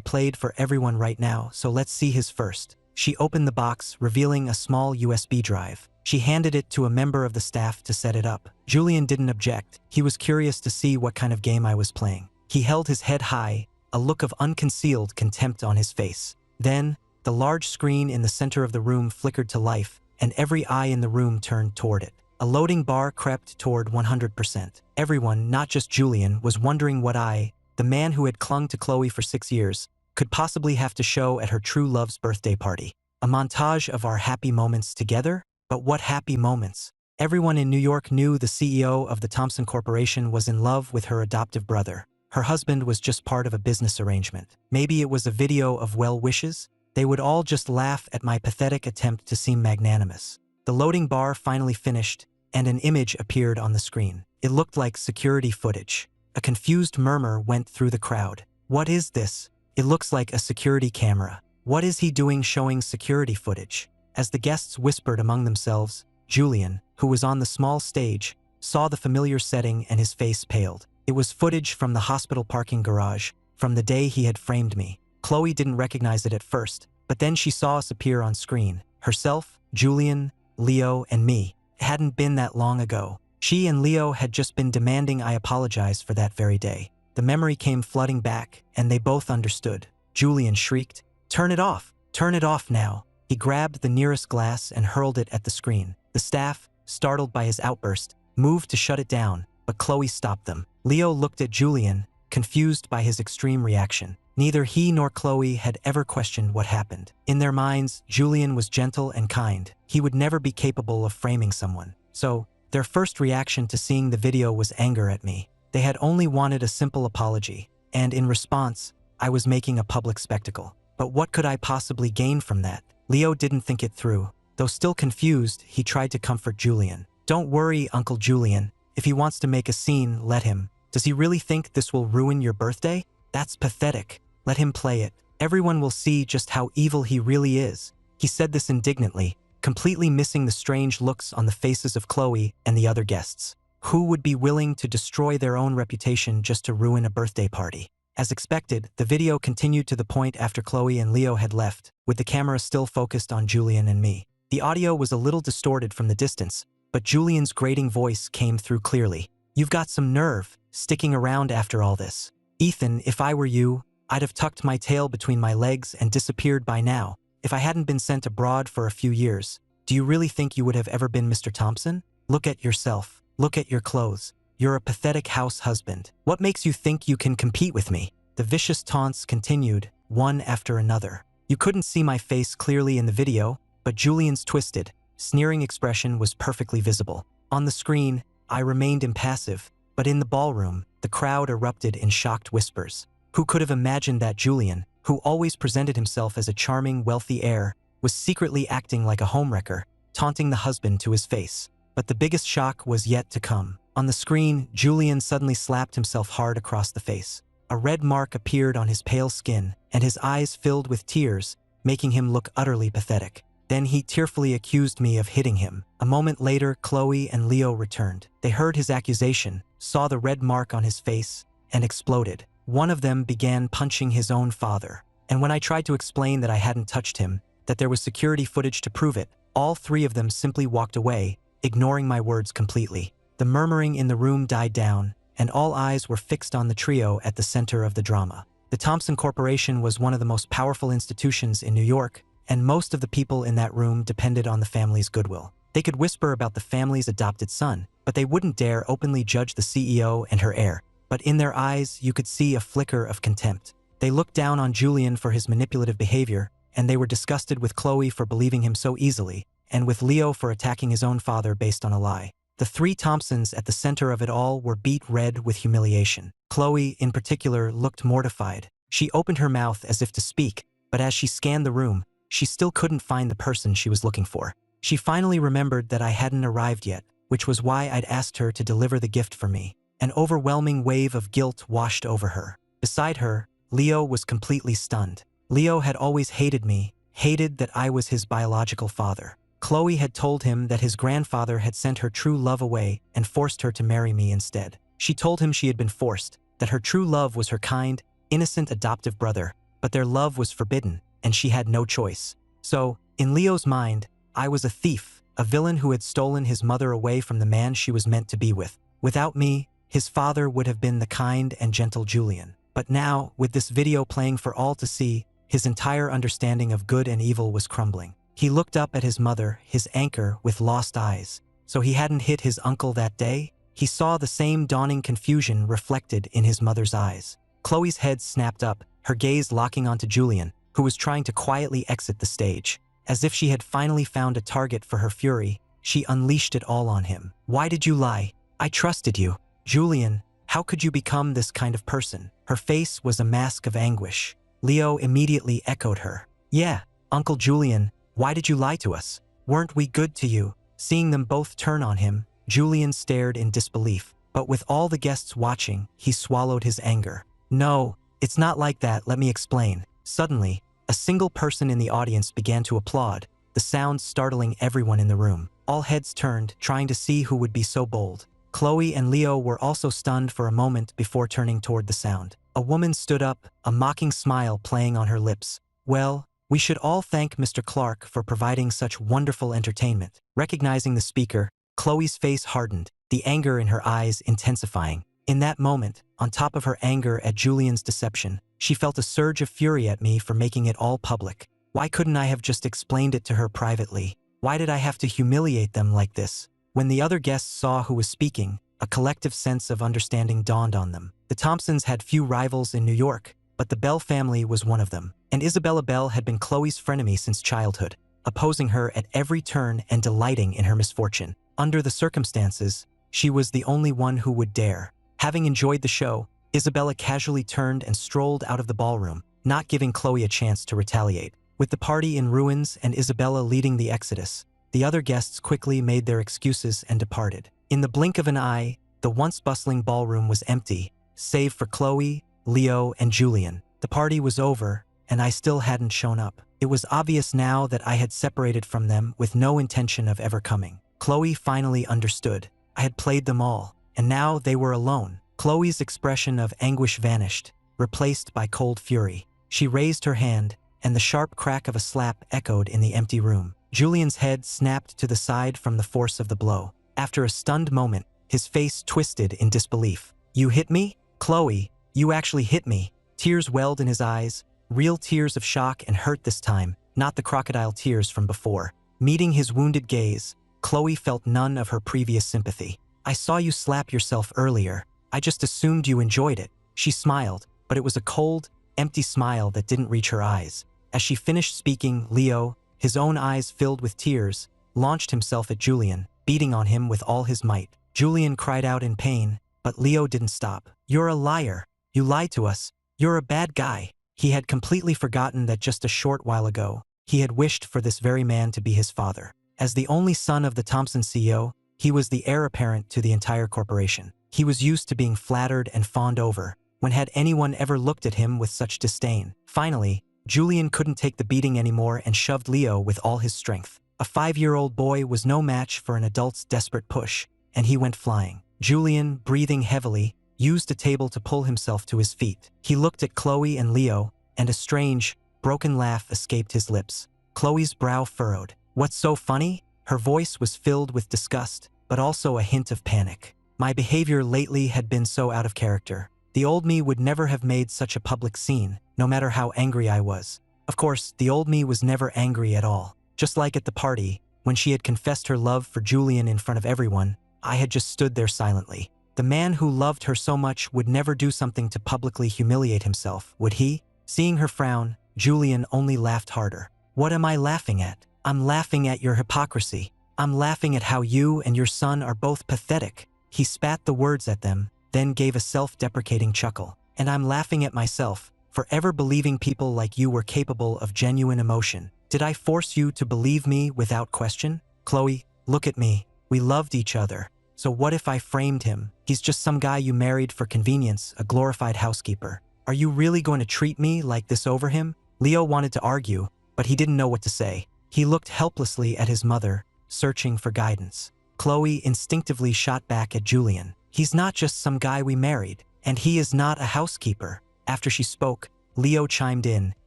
played for everyone right now, so let's see his first." She opened the box, revealing a small USB drive. She handed it to a member of the staff to set it up. Julian didn't object. He was curious to see what kind of game I was playing. He held his head high, a look of unconcealed contempt on his face. Then, the large screen in the center of the room flickered to life, and every eye in the room turned toward it. A loading bar crept toward 100%. Everyone, not just Julian, was wondering what I, the man who had clung to Chloe for 6 years, could possibly have to show at her true love's birthday party. A montage of our happy moments together? But what happy moments? Everyone in New York knew the CEO of the Thompson Corporation was in love with her adoptive brother. Her husband was just part of a business arrangement. Maybe it was a video of well wishes? They would all just laugh at my pathetic attempt to seem magnanimous. The loading bar finally finished, and an image appeared on the screen. It looked like security footage. A confused murmur went through the crowd. "What is this? It looks like a security camera. What is he doing showing security footage?" As the guests whispered among themselves, Julian, who was on the small stage, saw the familiar setting and his face paled. It was footage from the hospital parking garage, from the day he had framed me. Chloe didn't recognize it at first, but then she saw us appear on screen. Herself, Julian, Leo, and me. It hadn't been that long ago. She and Leo had just been demanding I apologize for that very day. The memory came flooding back, and they both understood. Julian shrieked, "Turn it off! Turn it off now!" He grabbed the nearest glass and hurled it at the screen. The staff, startled by his outburst, moved to shut it down, but Chloe stopped them. Leo looked at Julian, confused by his extreme reaction. Neither he nor Chloe had ever questioned what happened. In their minds, Julian was gentle and kind. He would never be capable of framing someone. So, their first reaction to seeing the video was anger at me. They had only wanted a simple apology, and in response, I was making a public spectacle. But what could I possibly gain from that? Leo didn't think it through. Though still confused, he tried to comfort Julian. "Don't worry, Uncle Julian. If he wants to make a scene, let him. Does he really think this will ruin your birthday? That's pathetic. Let him play it. Everyone will see just how evil he really is." He said this indignantly, completely missing the strange looks on the faces of Chloe and the other guests. Who would be willing to destroy their own reputation just to ruin a birthday party? As expected, the video continued to the point after Chloe and Leo had left, with the camera still focused on Julian and me. The audio was a little distorted from the distance, but Julian's grating voice came through clearly. "You've got some nerve, sticking around after all this. Ethan, if I were you, I'd have tucked my tail between my legs and disappeared by now. If I hadn't been sent abroad for a few years, do you really think you would have ever been Mr. Thompson? Look at yourself. Look at your clothes. You're a pathetic house husband. What makes you think you can compete with me?" The vicious taunts continued, one after another. You couldn't see my face clearly in the video, but Julian's twisted, sneering expression was perfectly visible. On the screen, I remained impassive, but in the ballroom, the crowd erupted in shocked whispers. Who could have imagined that Julian, who always presented himself as a charming, wealthy heir, was secretly acting like a homewrecker, taunting the husband to his face? But the biggest shock was yet to come. On the screen, Julian suddenly slapped himself hard across the face. A red mark appeared on his pale skin, and his eyes filled with tears, making him look utterly pathetic. Then he tearfully accused me of hitting him. A moment later, Chloe and Leo returned. They heard his accusation, saw the red mark on his face, and exploded. One of them began punching his own father. And when I tried to explain that I hadn't touched him, that there was security footage to prove it, all three of them simply walked away, ignoring my words completely. The murmuring in the room died down, and all eyes were fixed on the trio at the center of the drama. The Thompson Corporation was one of the most powerful institutions in New York, and most of the people in that room depended on the family's goodwill. They could whisper about the family's adopted son, but they wouldn't dare openly judge the CEO and her heir. But in their eyes, you could see a flicker of contempt. They looked down on Julian for his manipulative behavior, and they were disgusted with Chloe for believing him so easily, and with Leo for attacking his own father based on a lie. The three Thompsons at the center of it all were beet red with humiliation. Chloe, in particular, looked mortified. She opened her mouth as if to speak, but as she scanned the room, she still couldn't find the person she was looking for. She finally remembered that I hadn't arrived yet, which was why I'd asked her to deliver the gift for me. An overwhelming wave of guilt washed over her. Beside her, Leo was completely stunned. Leo had always hated me, hated that I was his biological father. Chloe had told him that his grandfather had sent her true love away and forced her to marry me instead. She told him she had been forced, that her true love was her kind, innocent adoptive brother, but their love was forbidden, and she had no choice. So, in Leo's mind, I was a thief, a villain who had stolen his mother away from the man she was meant to be with. Without me, his father would have been the kind and gentle Julian. But now, with this video playing for all to see, his entire understanding of good and evil was crumbling. He looked up at his mother, his anchor, with lost eyes. So he hadn't hit his uncle that day? He saw the same dawning confusion reflected in his mother's eyes. Chloe's head snapped up, her gaze locking onto Julian, who was trying to quietly exit the stage. As if she had finally found a target for her fury, she unleashed it all on him. Why did you lie? I trusted you. Julian, how could you become this kind of person? Her face was a mask of anguish. Leo immediately echoed her. Yeah, Uncle Julian, why did you lie to us? Weren't we good to you? Seeing them both turn on him, Julian stared in disbelief. But with all the guests watching, he swallowed his anger. No, it's not like that, let me explain. Suddenly, a single person in the audience began to applaud, the sound startling everyone in the room. All heads turned, trying to see who would be so bold. Chloe and Leo were also stunned for a moment before turning toward the sound. A woman stood up, a mocking smile playing on her lips. Well, we should all thank Mr. Clark for providing such wonderful entertainment. Recognizing the speaker, Chloe's face hardened, the anger in her eyes intensifying. In that moment, on top of her anger at Julian's deception, she felt a surge of fury at me for making it all public. Why couldn't I have just explained it to her privately? Why did I have to humiliate them like this? When the other guests saw who was speaking, a collective sense of understanding dawned on them. The Thompsons had few rivals in New York, but the Bell family was one of them. And Isabella Bell had been Chloe's frenemy since childhood, opposing her at every turn and delighting in her misfortune. Under the circumstances, she was the only one who would dare. Having enjoyed the show, Isabella casually turned and strolled out of the ballroom, not giving Chloe a chance to retaliate. With the party in ruins and Isabella leading the exodus, the other guests quickly made their excuses and departed. In the blink of an eye, the once bustling ballroom was empty, save for Chloe, Leo, and Julian. The party was over, and I still hadn't shown up. It was obvious now that I had separated from them with no intention of ever coming. Chloe finally understood. I had played them all, and now they were alone. Chloe's expression of anguish vanished, replaced by cold fury. She raised her hand, and the sharp crack of a slap echoed in the empty room. Julian's head snapped to the side from the force of the blow. After a stunned moment, his face twisted in disbelief. You hit me? Chloe, you actually hit me. Tears welled in his eyes, real tears of shock and hurt this time, not the crocodile tears from before. Meeting his wounded gaze, Chloe felt none of her previous sympathy. I saw you slap yourself earlier. I just assumed you enjoyed it. She smiled, but it was a cold, empty smile that didn't reach her eyes. As she finished speaking, Leo, his own eyes filled with tears, launched himself at Julian, beating on him with all his might. Julian cried out in pain, but Leo didn't stop. You're a liar. You lied to us. You're a bad guy. He had completely forgotten that just a short while ago, he had wished for this very man to be his father. As the only son of the Thompson CEO, he was the heir apparent to the entire corporation. He was used to being flattered and fawned over. When had anyone ever looked at him with such disdain? Finally, Julian couldn't take the beating anymore and shoved Leo with all his strength. A 5-year-old boy was no match for an adult's desperate push, and he went flying. Julian, breathing heavily, used a table to pull himself to his feet. He looked at Chloe and Leo, and a strange, broken laugh escaped his lips. Chloe's brow furrowed. What's so funny? Her voice was filled with disgust, but also a hint of panic. My behavior lately had been so out of character. The old me would never have made such a public scene, no matter how angry I was. Of course, the old me was never angry at all. Just like at the party, when she had confessed her love for Julian in front of everyone, I had just stood there silently. The man who loved her so much would never do something to publicly humiliate himself, would he? Seeing her frown, Julian only laughed harder. What am I laughing at? I'm laughing at your hypocrisy. I'm laughing at how you and your son are both pathetic. He spat the words at them, then gave a self-deprecating chuckle. And I'm laughing at myself, for ever believing people like you were capable of genuine emotion. Did I force you to believe me without question? Chloe, look at me. We loved each other. So what if I framed him? He's just some guy you married for convenience, a glorified housekeeper. Are you really going to treat me like this over him? Leo wanted to argue, but he didn't know what to say. He looked helplessly at his mother, searching for guidance. Chloe instinctively shot back at Julian. He's not just some guy we married, and he is not a housekeeper. After she spoke, Leo chimed in,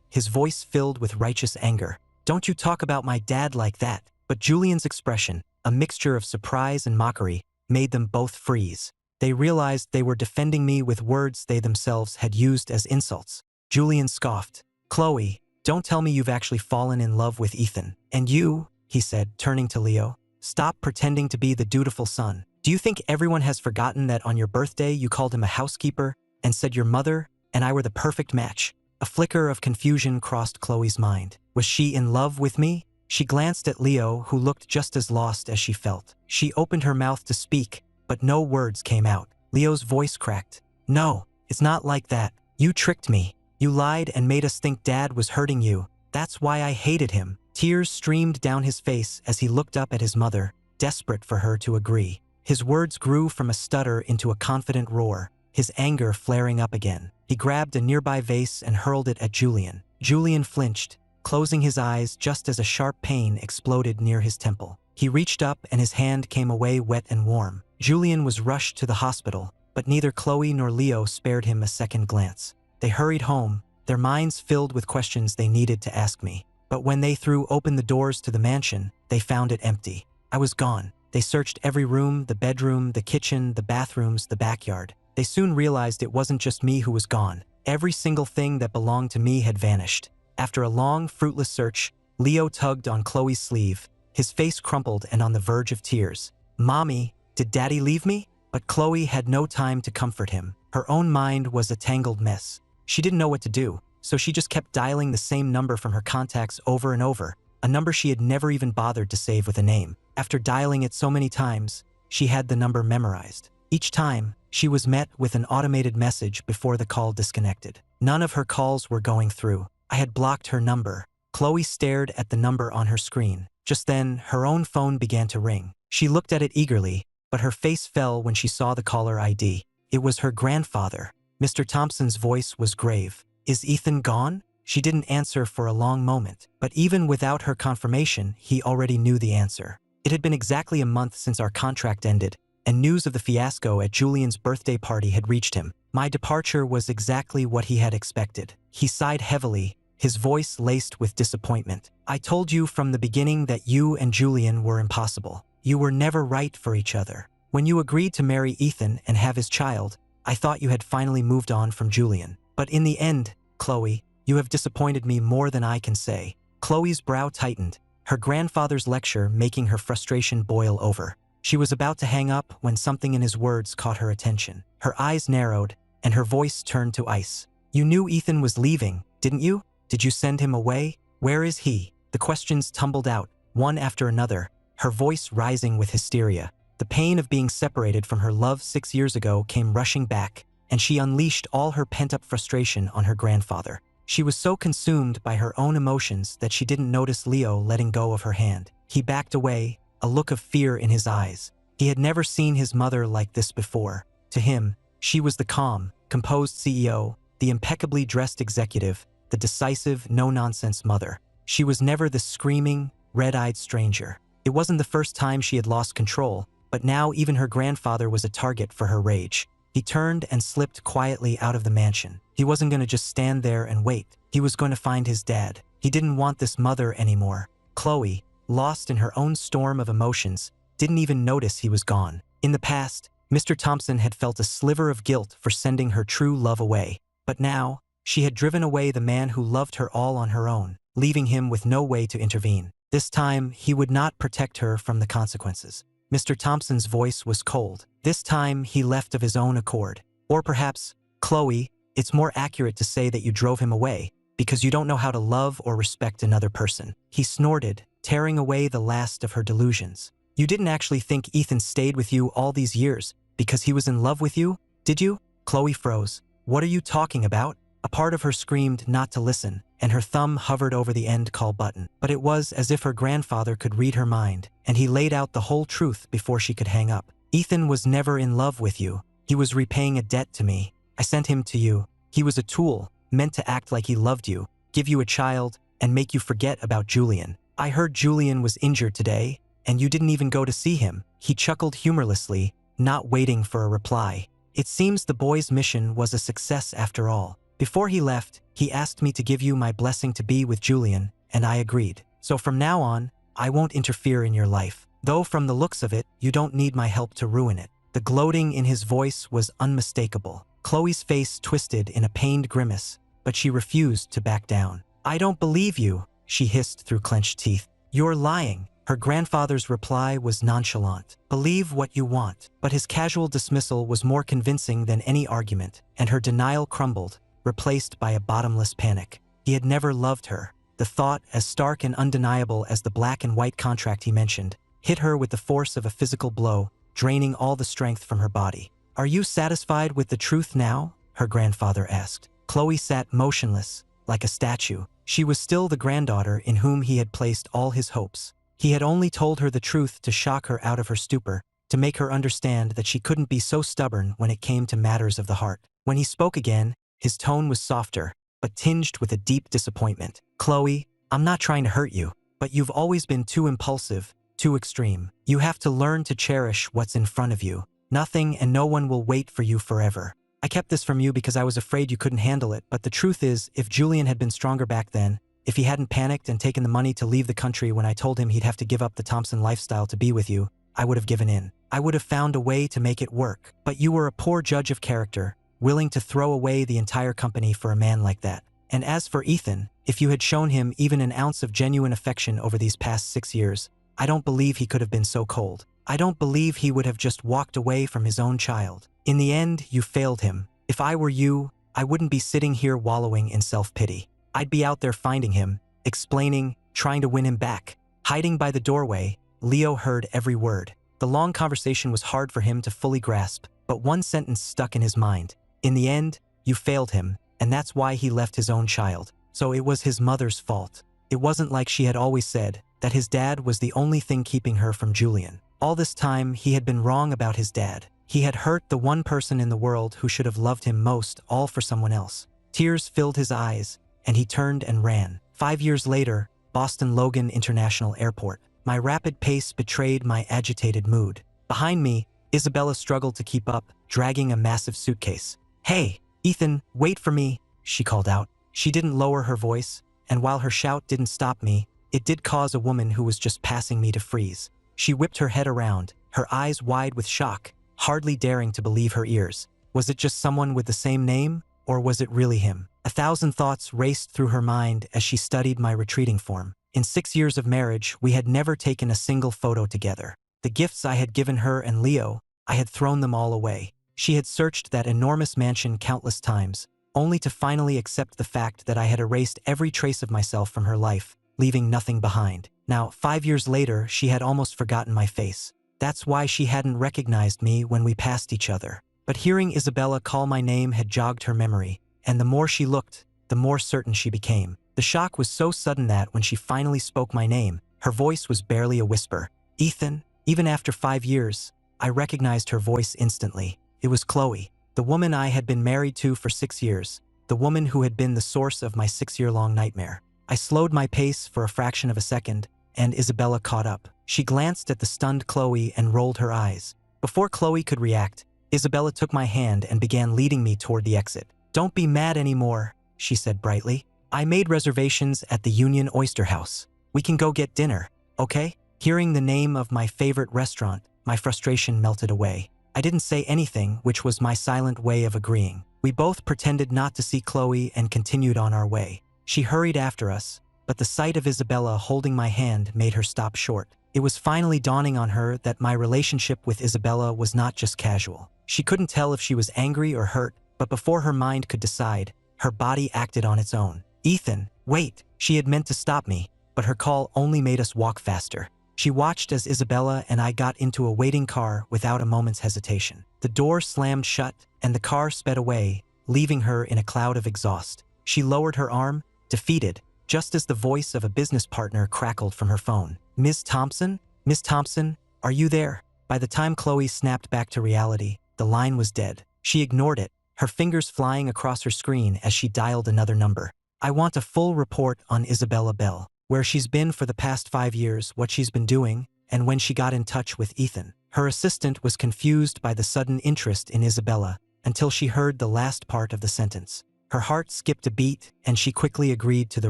his voice filled with righteous anger. Don't you talk about my dad like that. But Julian's expression, a mixture of surprise and mockery, made them both freeze. They realized they were defending me with words they themselves had used as insults. Julian scoffed. Chloe, don't tell me you've actually fallen in love with Ethan. And you, he said, turning to Leo, stop pretending to be the dutiful son. Do you think everyone has forgotten that on your birthday you called him a housekeeper and said your mother and I were the perfect match? A flicker of confusion crossed Chloe's mind. Was she in love with me? She glanced at Leo, who looked just as lost as she felt. She opened her mouth to speak, but no words came out. Leo's voice cracked. No, it's not like that. You tricked me. You lied and made us think Dad was hurting you. That's why I hated him. Tears streamed down his face as he looked up at his mother, desperate for her to agree. His words grew from a stutter into a confident roar, his anger flaring up again. He grabbed a nearby vase and hurled it at Julian. Julian flinched, closing his eyes just as a sharp pain exploded near his temple. He reached up and his hand came away wet and warm. Julian was rushed to the hospital, but neither Chloe nor Leo spared him a second glance. They hurried home, their minds filled with questions they needed to ask me. But when they threw open the doors to the mansion, they found it empty. I was gone. They searched every room, the bedroom, the kitchen, the bathrooms, the backyard. They soon realized it wasn't just me who was gone. Every single thing that belonged to me had vanished. After a long, fruitless search, Leo tugged on Chloe's sleeve, his face crumpled and on the verge of tears. Mommy, did Daddy leave me? But Chloe had no time to comfort him. Her own mind was a tangled mess. She didn't know what to do, so she just kept dialing the same number from her contacts over and over, a number she had never even bothered to save with a name. After dialing it so many times, she had the number memorized. Each time, she was met with an automated message before the call disconnected. None of her calls were going through. I had blocked her number. Chloe stared at the number on her screen. Just then, her own phone began to ring. She looked at it eagerly, but her face fell when she saw the caller ID. It was her grandfather. Mr. Thompson's voice was grave. Is Ethan gone? She didn't answer for a long moment, but even without her confirmation, he already knew the answer. It had been exactly a month since our contract ended, and news of the fiasco at Julian's birthday party had reached him. My departure was exactly what he had expected. He sighed heavily, his voice laced with disappointment. I told you from the beginning that you and Julian were impossible. You were never right for each other. When you agreed to marry Ethan and have his child, I thought you had finally moved on from Julian. But in the end, Chloe, you have disappointed me more than I can say. Chloe's brow tightened, her grandfather's lecture making her frustration boil over. She was about to hang up when something in his words caught her attention. Her eyes narrowed, and her voice turned to ice. You knew Ethan was leaving, didn't you? Did you send him away? Where is he? The questions tumbled out, one after another, her voice rising with hysteria. The pain of being separated from her love 6 years ago came rushing back, and she unleashed all her pent-up frustration on her grandfather. She was so consumed by her own emotions that she didn't notice Leo letting go of her hand. He backed away, a look of fear in his eyes. He had never seen his mother like this before. To him, she was the calm, composed CEO, the impeccably dressed executive, the decisive, no-nonsense mother. She was never the screaming, red-eyed stranger. It wasn't the first time she had lost control, but now even her grandfather was a target for her rage. He turned and slipped quietly out of the mansion. He wasn't going to just stand there and wait. He was going to find his dad. He didn't want this mother anymore. Chloe, lost in her own storm of emotions, didn't even notice he was gone. In the past, Mr. Thompson had felt a sliver of guilt for sending her true love away. But now, she had driven away the man who loved her all on her own, leaving him with no way to intervene. This time, he would not protect her from the consequences. Mr. Thompson's voice was cold. This time, he left of his own accord. Or perhaps, Chloe, it's more accurate to say that you drove him away, because you don't know how to love or respect another person. He snorted, tearing away the last of her delusions. You didn't actually think Ethan stayed with you all these years because he was in love with you, did you? Chloe froze. What are you talking about? A part of her screamed not to listen, and her thumb hovered over the end call button. But it was as if her grandfather could read her mind, and he laid out the whole truth before she could hang up. Ethan was never in love with you. He was repaying a debt to me. I sent him to you. He was a tool, meant to act like he loved you, give you a child, and make you forget about Julian. I heard Julian was injured today, and you didn't even go to see him." He chuckled humorlessly, not waiting for a reply. It seems the boy's mission was a success after all. Before he left, he asked me to give you my blessing to be with Julian, and I agreed. So from now on, I won't interfere in your life. Though from the looks of it, you don't need my help to ruin it. The gloating in his voice was unmistakable. Chloe's face twisted in a pained grimace, but she refused to back down. "I don't believe you," she hissed through clenched teeth. "You're lying." Her grandfather's reply was nonchalant. "Believe what you want." But his casual dismissal was more convincing than any argument, and her denial crumbled, replaced by a bottomless panic. He had never loved her. The thought, as stark and undeniable as the black and white contract he mentioned, hit her with the force of a physical blow, draining all the strength from her body. "Are you satisfied with the truth now?" her grandfather asked. Chloe sat motionless, like a statue. She was still the granddaughter in whom he had placed all his hopes. He had only told her the truth to shock her out of her stupor, to make her understand that she couldn't be so stubborn when it came to matters of the heart. When he spoke again, his tone was softer, but tinged with a deep disappointment. "Chloe, I'm not trying to hurt you, but you've always been too impulsive, too extreme. You have to learn to cherish what's in front of you. Nothing and no one will wait for you forever. I kept this from you because I was afraid you couldn't handle it, but the truth is, if Julian had been stronger back then, if he hadn't panicked and taken the money to leave the country when I told him he'd have to give up the Thompson lifestyle to be with you, I would have given in. I would have found a way to make it work. But you were a poor judge of character, willing to throw away the entire company for a man like that. And as for Ethan, if you had shown him even an ounce of genuine affection over these past 6 years, I don't believe he could have been so cold. I don't believe he would have just walked away from his own child. In the end, you failed him. If I were you, I wouldn't be sitting here wallowing in self-pity. I'd be out there finding him, explaining, trying to win him back." Hiding by the doorway, Leo heard every word. The long conversation was hard for him to fully grasp, but one sentence stuck in his mind. "In the end, you failed him, and that's why he left his own child. So it was his mother's fault. It wasn't like she had always said, that his dad was the only thing keeping her from Julian. All this time, he had been wrong about his dad. He had hurt the one person in the world who should have loved him most, all for someone else." Tears filled his eyes, and he turned and ran. 5 years later, Boston Logan International Airport. My rapid pace betrayed my agitated mood. Behind me, Isabella struggled to keep up, dragging a massive suitcase. "Hey, Ethan, wait for me," she called out. She didn't lower her voice, and while her shout didn't stop me, it did cause a woman who was just passing me to freeze. She whipped her head around, her eyes wide with shock, hardly daring to believe her ears. Was it just someone with the same name, or was it really him? 1,000 thoughts raced through her mind as she studied my retreating form. In 6 years of marriage, we had never taken a single photo together. The gifts I had given her and Leo, I had thrown them all away. She had searched that enormous mansion countless times, only to finally accept the fact that I had erased every trace of myself from her life, leaving nothing behind. Now, 5 years later, she had almost forgotten my face. That's why she hadn't recognized me when we passed each other. But hearing Isabella call my name had jogged her memory, and the more she looked, the more certain she became. The shock was so sudden that when she finally spoke my name, her voice was barely a whisper. "Ethan." Even after 5 years, I recognized her voice instantly. It was Chloe, the woman I had been married to for 6 years, the woman who had been the source of my 6-year-long nightmare. I slowed my pace for a fraction of a second, and Isabella caught up. She glanced at the stunned Chloe and rolled her eyes. Before Chloe could react, Isabella took my hand and began leading me toward the exit. "Don't be mad anymore," she said brightly. "I made reservations at the Union Oyster House. We can go get dinner, okay?" Hearing the name of my favorite restaurant, my frustration melted away. I didn't say anything, which was my silent way of agreeing. We both pretended not to see Chloe and continued on our way. She hurried after us, but the sight of Isabella holding my hand made her stop short. It was finally dawning on her that my relationship with Isabella was not just casual. She couldn't tell if she was angry or hurt, but before her mind could decide, her body acted on its own. "Ethan, wait!" She had meant to stop me, but her call only made us walk faster. She watched as Isabella and I got into a waiting car without a moment's hesitation. The door slammed shut, and the car sped away, leaving her in a cloud of exhaust. She lowered her arm, defeated, just as the voice of a business partner crackled from her phone. "Ms. Thompson? Miss Thompson, are you there?" By the time Chloe snapped back to reality, the line was dead. She ignored it, her fingers flying across her screen as she dialed another number. "I want a full report on Isabella Bell." where she's been for the past 5 years, what she's been doing, and when she got in touch with Ethan. Her assistant was confused by the sudden interest in Isabella until she heard the last part of the sentence. Her heart skipped a beat, and she quickly agreed to the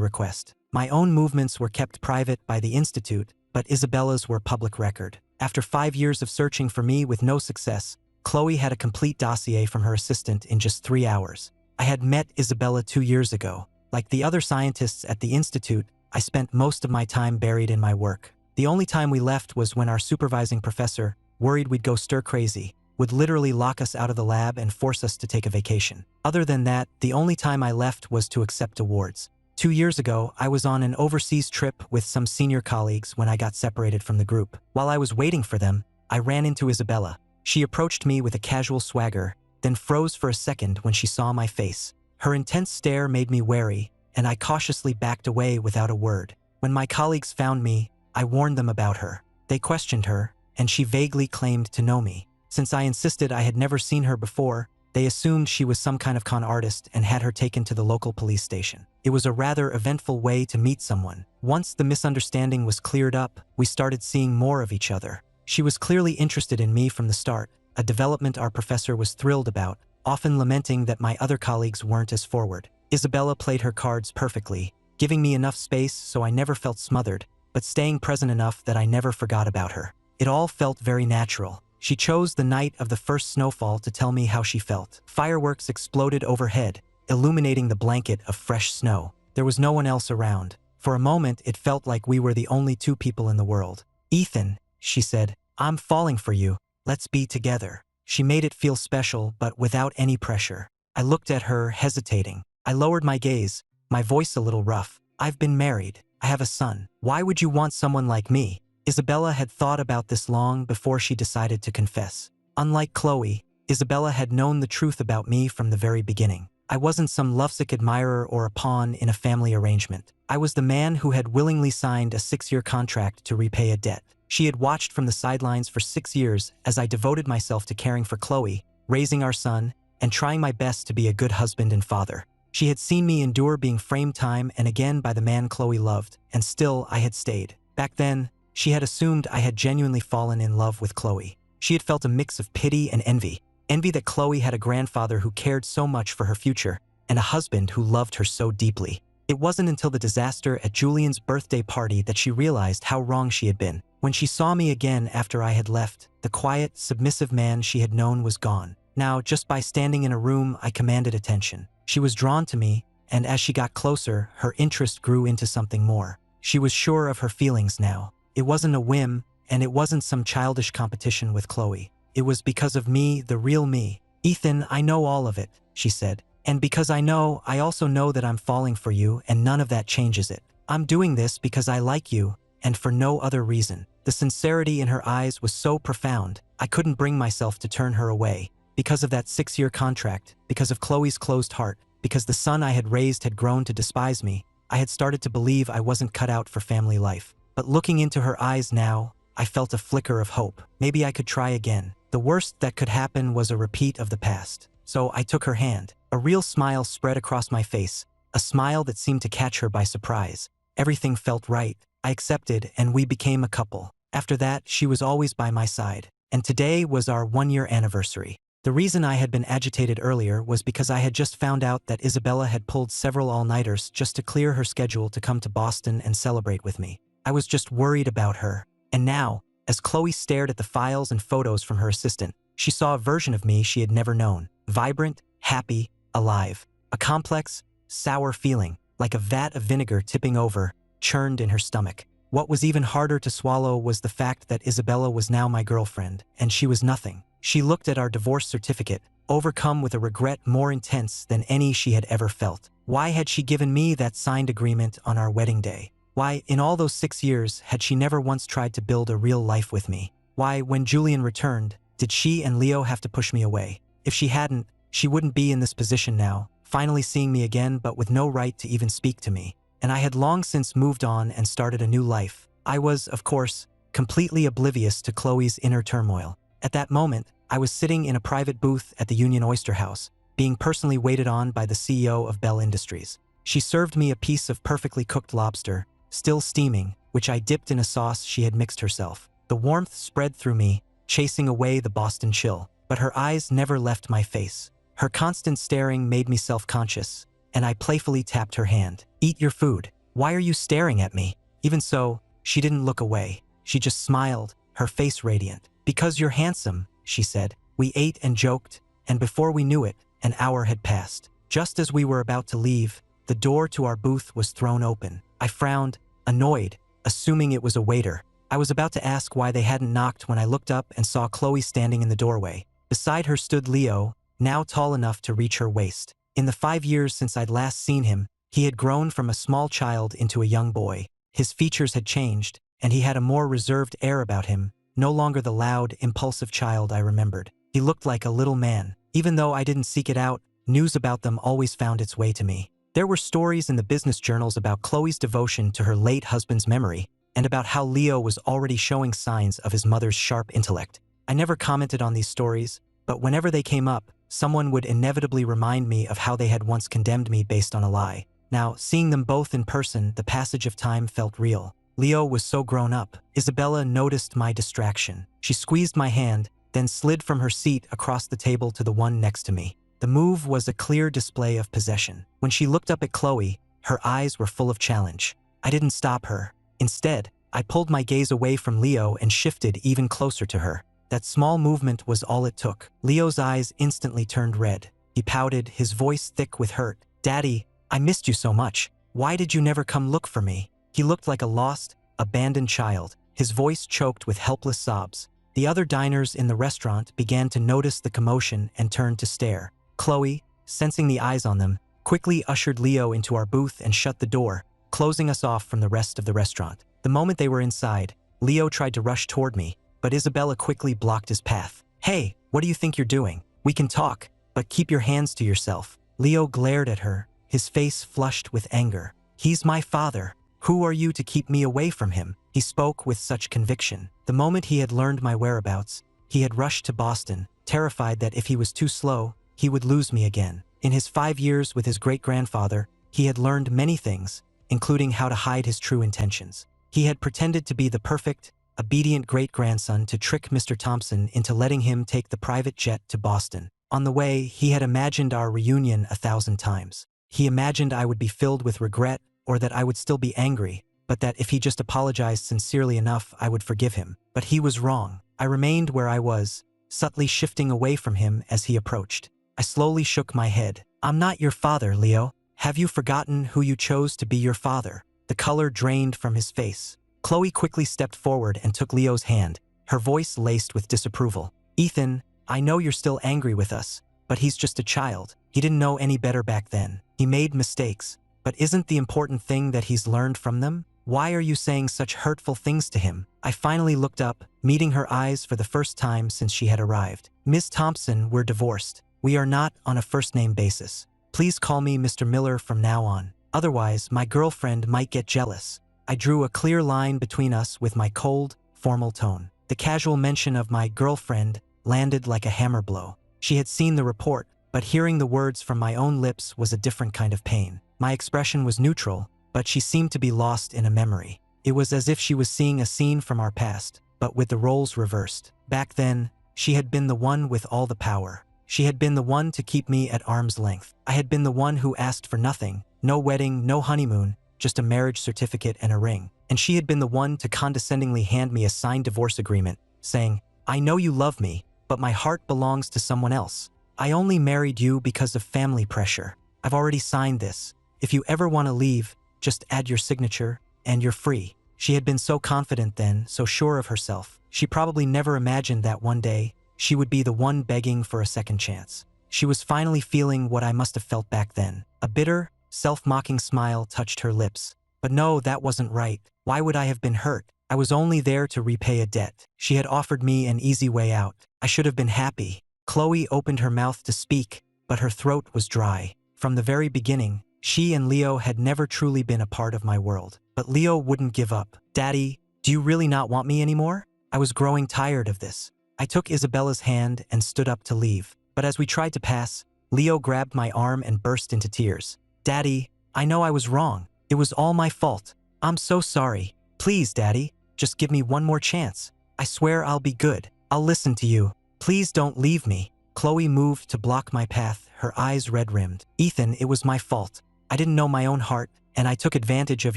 request. My own movements were kept private by the Institute, but Isabella's were public record. After 5 years of searching for me with no success, Chloe had a complete dossier from her assistant in just 3 hours. I had met Isabella 2 years ago. Like the other scientists at the Institute, I spent most of my time buried in my work. The only time we left was when our supervising professor, worried we'd go stir crazy, would literally lock us out of the lab and force us to take a vacation. Other than that, the only time I left was to accept awards. 2 years ago, I was on an overseas trip with some senior colleagues when I got separated from the group. While I was waiting for them, I ran into Isabella. She approached me with a casual swagger, then froze for a second when she saw my face. Her intense stare made me wary, and I cautiously backed away without a word. When my colleagues found me, I warned them about her. They questioned her, and she vaguely claimed to know me. Since I insisted I had never seen her before, they assumed she was some kind of con artist and had her taken to the local police station. It was a rather eventful way to meet someone. Once the misunderstanding was cleared up, we started seeing more of each other. She was clearly interested in me from the start, a development our professor was thrilled about, often lamenting that my other colleagues weren't as forward. Isabella played her cards perfectly, giving me enough space so I never felt smothered, but staying present enough that I never forgot about her. It all felt very natural. She chose the night of the first snowfall to tell me how she felt. Fireworks exploded overhead, illuminating the blanket of fresh snow. There was no one else around. For a moment, it felt like we were the only 2 people in the world. "Ethan," she said, "I'm falling for you. Let's be together." She made it feel special, but without any pressure. I looked at her, hesitating. I lowered my gaze, my voice a little rough. "I've been married. I have a son. Why would you want someone like me?" Isabella had thought about this long before she decided to confess. Unlike Chloe, Isabella had known the truth about me from the very beginning. I wasn't some lovesick admirer or a pawn in a family arrangement. I was the man who had willingly signed a 6-year contract to repay a debt. She had watched from the sidelines for 6 years as I devoted myself to caring for Chloe, raising our son, and trying my best to be a good husband and father. She had seen me endure being framed time and again by the man Chloe loved, and still I had stayed. Back then, she had assumed I had genuinely fallen in love with Chloe. She had felt a mix of pity and envy. Envy that Chloe had a grandfather who cared so much for her future, and a husband who loved her so deeply. It wasn't until the disaster at Julian's birthday party that she realized how wrong she had been. When she saw me again after I had left, the quiet, submissive man she had known was gone. Now, just by standing in a room, I commanded attention. She was drawn to me, and as she got closer, her interest grew into something more. She was sure of her feelings now. It wasn't a whim, and it wasn't some childish competition with Chloe. It was because of me, the real me. "Ethan, I know all of it," she said. "And because I know, I also know that I'm falling for you, and none of that changes it. I'm doing this because I like you, and for no other reason." The sincerity in her eyes was so profound, I couldn't bring myself to turn her away. Because of that 6-year contract, because of Chloe's closed heart, because the son I had raised had grown to despise me, I had started to believe I wasn't cut out for family life. But looking into her eyes now, I felt a flicker of hope. Maybe I could try again. The worst that could happen was a repeat of the past. So I took her hand. A real smile spread across my face, a smile that seemed to catch her by surprise. Everything felt right. I accepted, and we became a couple. After that, she was always by my side. And today was our 1-year anniversary. The reason I had been agitated earlier was because I had just found out that Isabella had pulled several all-nighters just to clear her schedule to come to Boston and celebrate with me. I was just worried about her. And now, as Chloe stared at the files and photos from her assistant, she saw a version of me she had never known. Vibrant, happy, alive. A complex, sour feeling, like a vat of vinegar tipping over, churned in her stomach. What was even harder to swallow was the fact that Isabella was now my girlfriend, and she was nothing. She looked at our divorce certificate, overcome with a regret more intense than any she had ever felt. Why had she given me that signed agreement on our wedding day? Why, in all those 6 years, had she never once tried to build a real life with me? Why, when Julian returned, did she and Leo have to push me away? If she hadn't, she wouldn't be in this position now, finally seeing me again but with no right to even speak to me. And I had long since moved on and started a new life. I was, of course, completely oblivious to Chloe's inner turmoil. At that moment, I was sitting in a private booth at the Union Oyster House, being personally waited on by the CEO of Bell Industries. She served me a piece of perfectly cooked lobster, still steaming, which I dipped in a sauce she had mixed herself. The warmth spread through me, chasing away the Boston chill, but her eyes never left my face. Her constant staring made me self-conscious, and I playfully tapped her hand. "Eat your food. Why are you staring at me?" Even so, she didn't look away. She just smiled, her face radiant. "Because you're handsome," she said. We ate and joked, and before we knew it, an hour had passed. Just as we were about to leave, the door to our booth was thrown open. I frowned, annoyed, assuming it was a waiter. I was about to ask why they hadn't knocked when I looked up and saw Chloe standing in the doorway. Beside her stood Leo, now tall enough to reach her waist. In the 5 years since I'd last seen him, he had grown from a small child into a young boy. His features had changed, and he had a more reserved air about him, no longer the loud, impulsive child I remembered. He looked like a little man. Even though I didn't seek it out, news about them always found its way to me. There were stories in the business journals about Chloe's devotion to her late husband's memory, and about how Leo was already showing signs of his mother's sharp intellect. I never commented on these stories, but whenever they came up, someone would inevitably remind me of how they had once condemned me based on a lie. Now, seeing them both in person, the passage of time felt real. Leo was so grown up. Isabella noticed my distraction. She squeezed my hand, then slid from her seat across the table to the one next to me. The move was a clear display of possession. When she looked up at Chloe, her eyes were full of challenge. I didn't stop her. Instead, I pulled my gaze away from Leo and shifted even closer to her. That small movement was all it took. Leo's eyes instantly turned red. He pouted, his voice thick with hurt. "Daddy, I missed you so much. Why did you never come look for me?" He looked like a lost, abandoned child, his voice choked with helpless sobs. The other diners in the restaurant began to notice the commotion and turned to stare. Chloe, sensing the eyes on them, quickly ushered Leo into our booth and shut the door, closing us off from the rest of the restaurant. The moment they were inside, Leo tried to rush toward me, but Isabella quickly blocked his path. "Hey, what do you think you're doing? We can talk, but keep your hands to yourself." Leo glared at her, his face flushed with anger. "He's my father. Who are you to keep me away from him?" He spoke with such conviction. The moment he had learned my whereabouts, he had rushed to Boston, terrified that if he was too slow, he would lose me again. In his 5 years with his great-grandfather, he had learned many things, including how to hide his true intentions. He had pretended to be the perfect, obedient great-grandson to trick Mr. Thompson into letting him take the private jet to Boston. On the way, he had imagined our reunion 1,000 times. He imagined I would be filled with regret, or that I would still be angry, but that if he just apologized sincerely enough, I would forgive him. But he was wrong. I remained where I was, subtly shifting away from him as he approached. I slowly shook my head. "I'm not your father, Leo. Have you forgotten who you chose to be your father?" The color drained from his face. Chloe quickly stepped forward and took Leo's hand, her voice laced with disapproval. "Ethan, I know you're still angry with us, but he's just a child. He didn't know any better back then. He made mistakes. But isn't the important thing that he's learned from them? Why are you saying such hurtful things to him?" I finally looked up, meeting her eyes for the first time since she had arrived. "Miss Thompson, we're divorced. We are not on a first-name basis. Please call me Mr. Miller from now on. Otherwise, my girlfriend might get jealous." I drew a clear line between us with my cold, formal tone. The casual mention of my girlfriend landed like a hammer blow. She had seen the report, but hearing the words from my own lips was a different kind of pain. My expression was neutral, but she seemed to be lost in a memory. It was as if she was seeing a scene from our past, but with the roles reversed. Back then, she had been the one with all the power. She had been the one to keep me at arm's length. I had been the one who asked for nothing, no wedding, no honeymoon, just a marriage certificate and a ring. And she had been the one to condescendingly hand me a signed divorce agreement, saying, "I know you love me, but my heart belongs to someone else. I only married you because of family pressure. I've already signed this. If you ever want to leave, just add your signature, and you're free." She had been so confident then, so sure of herself. She probably never imagined that one day, she would be the one begging for a second chance. She was finally feeling what I must have felt back then. A bitter, self-mocking smile touched her lips. But no, that wasn't right. Why would I have been hurt? I was only there to repay a debt. She had offered me an easy way out. I should have been happy. Chloe opened her mouth to speak, but her throat was dry. From the very beginning, she and Leo had never truly been a part of my world. But Leo wouldn't give up. "Daddy, do you really not want me anymore?" I was growing tired of this. I took Isabella's hand and stood up to leave. But as we tried to pass, Leo grabbed my arm and burst into tears. "Daddy, I know I was wrong. It was all my fault. I'm so sorry. Please, Daddy, just give me one more chance. I swear I'll be good. I'll listen to you. Please don't leave me. Chloe moved to block my path, her eyes red-rimmed. Ethan, it was my fault. I didn't know my own heart, and I took advantage of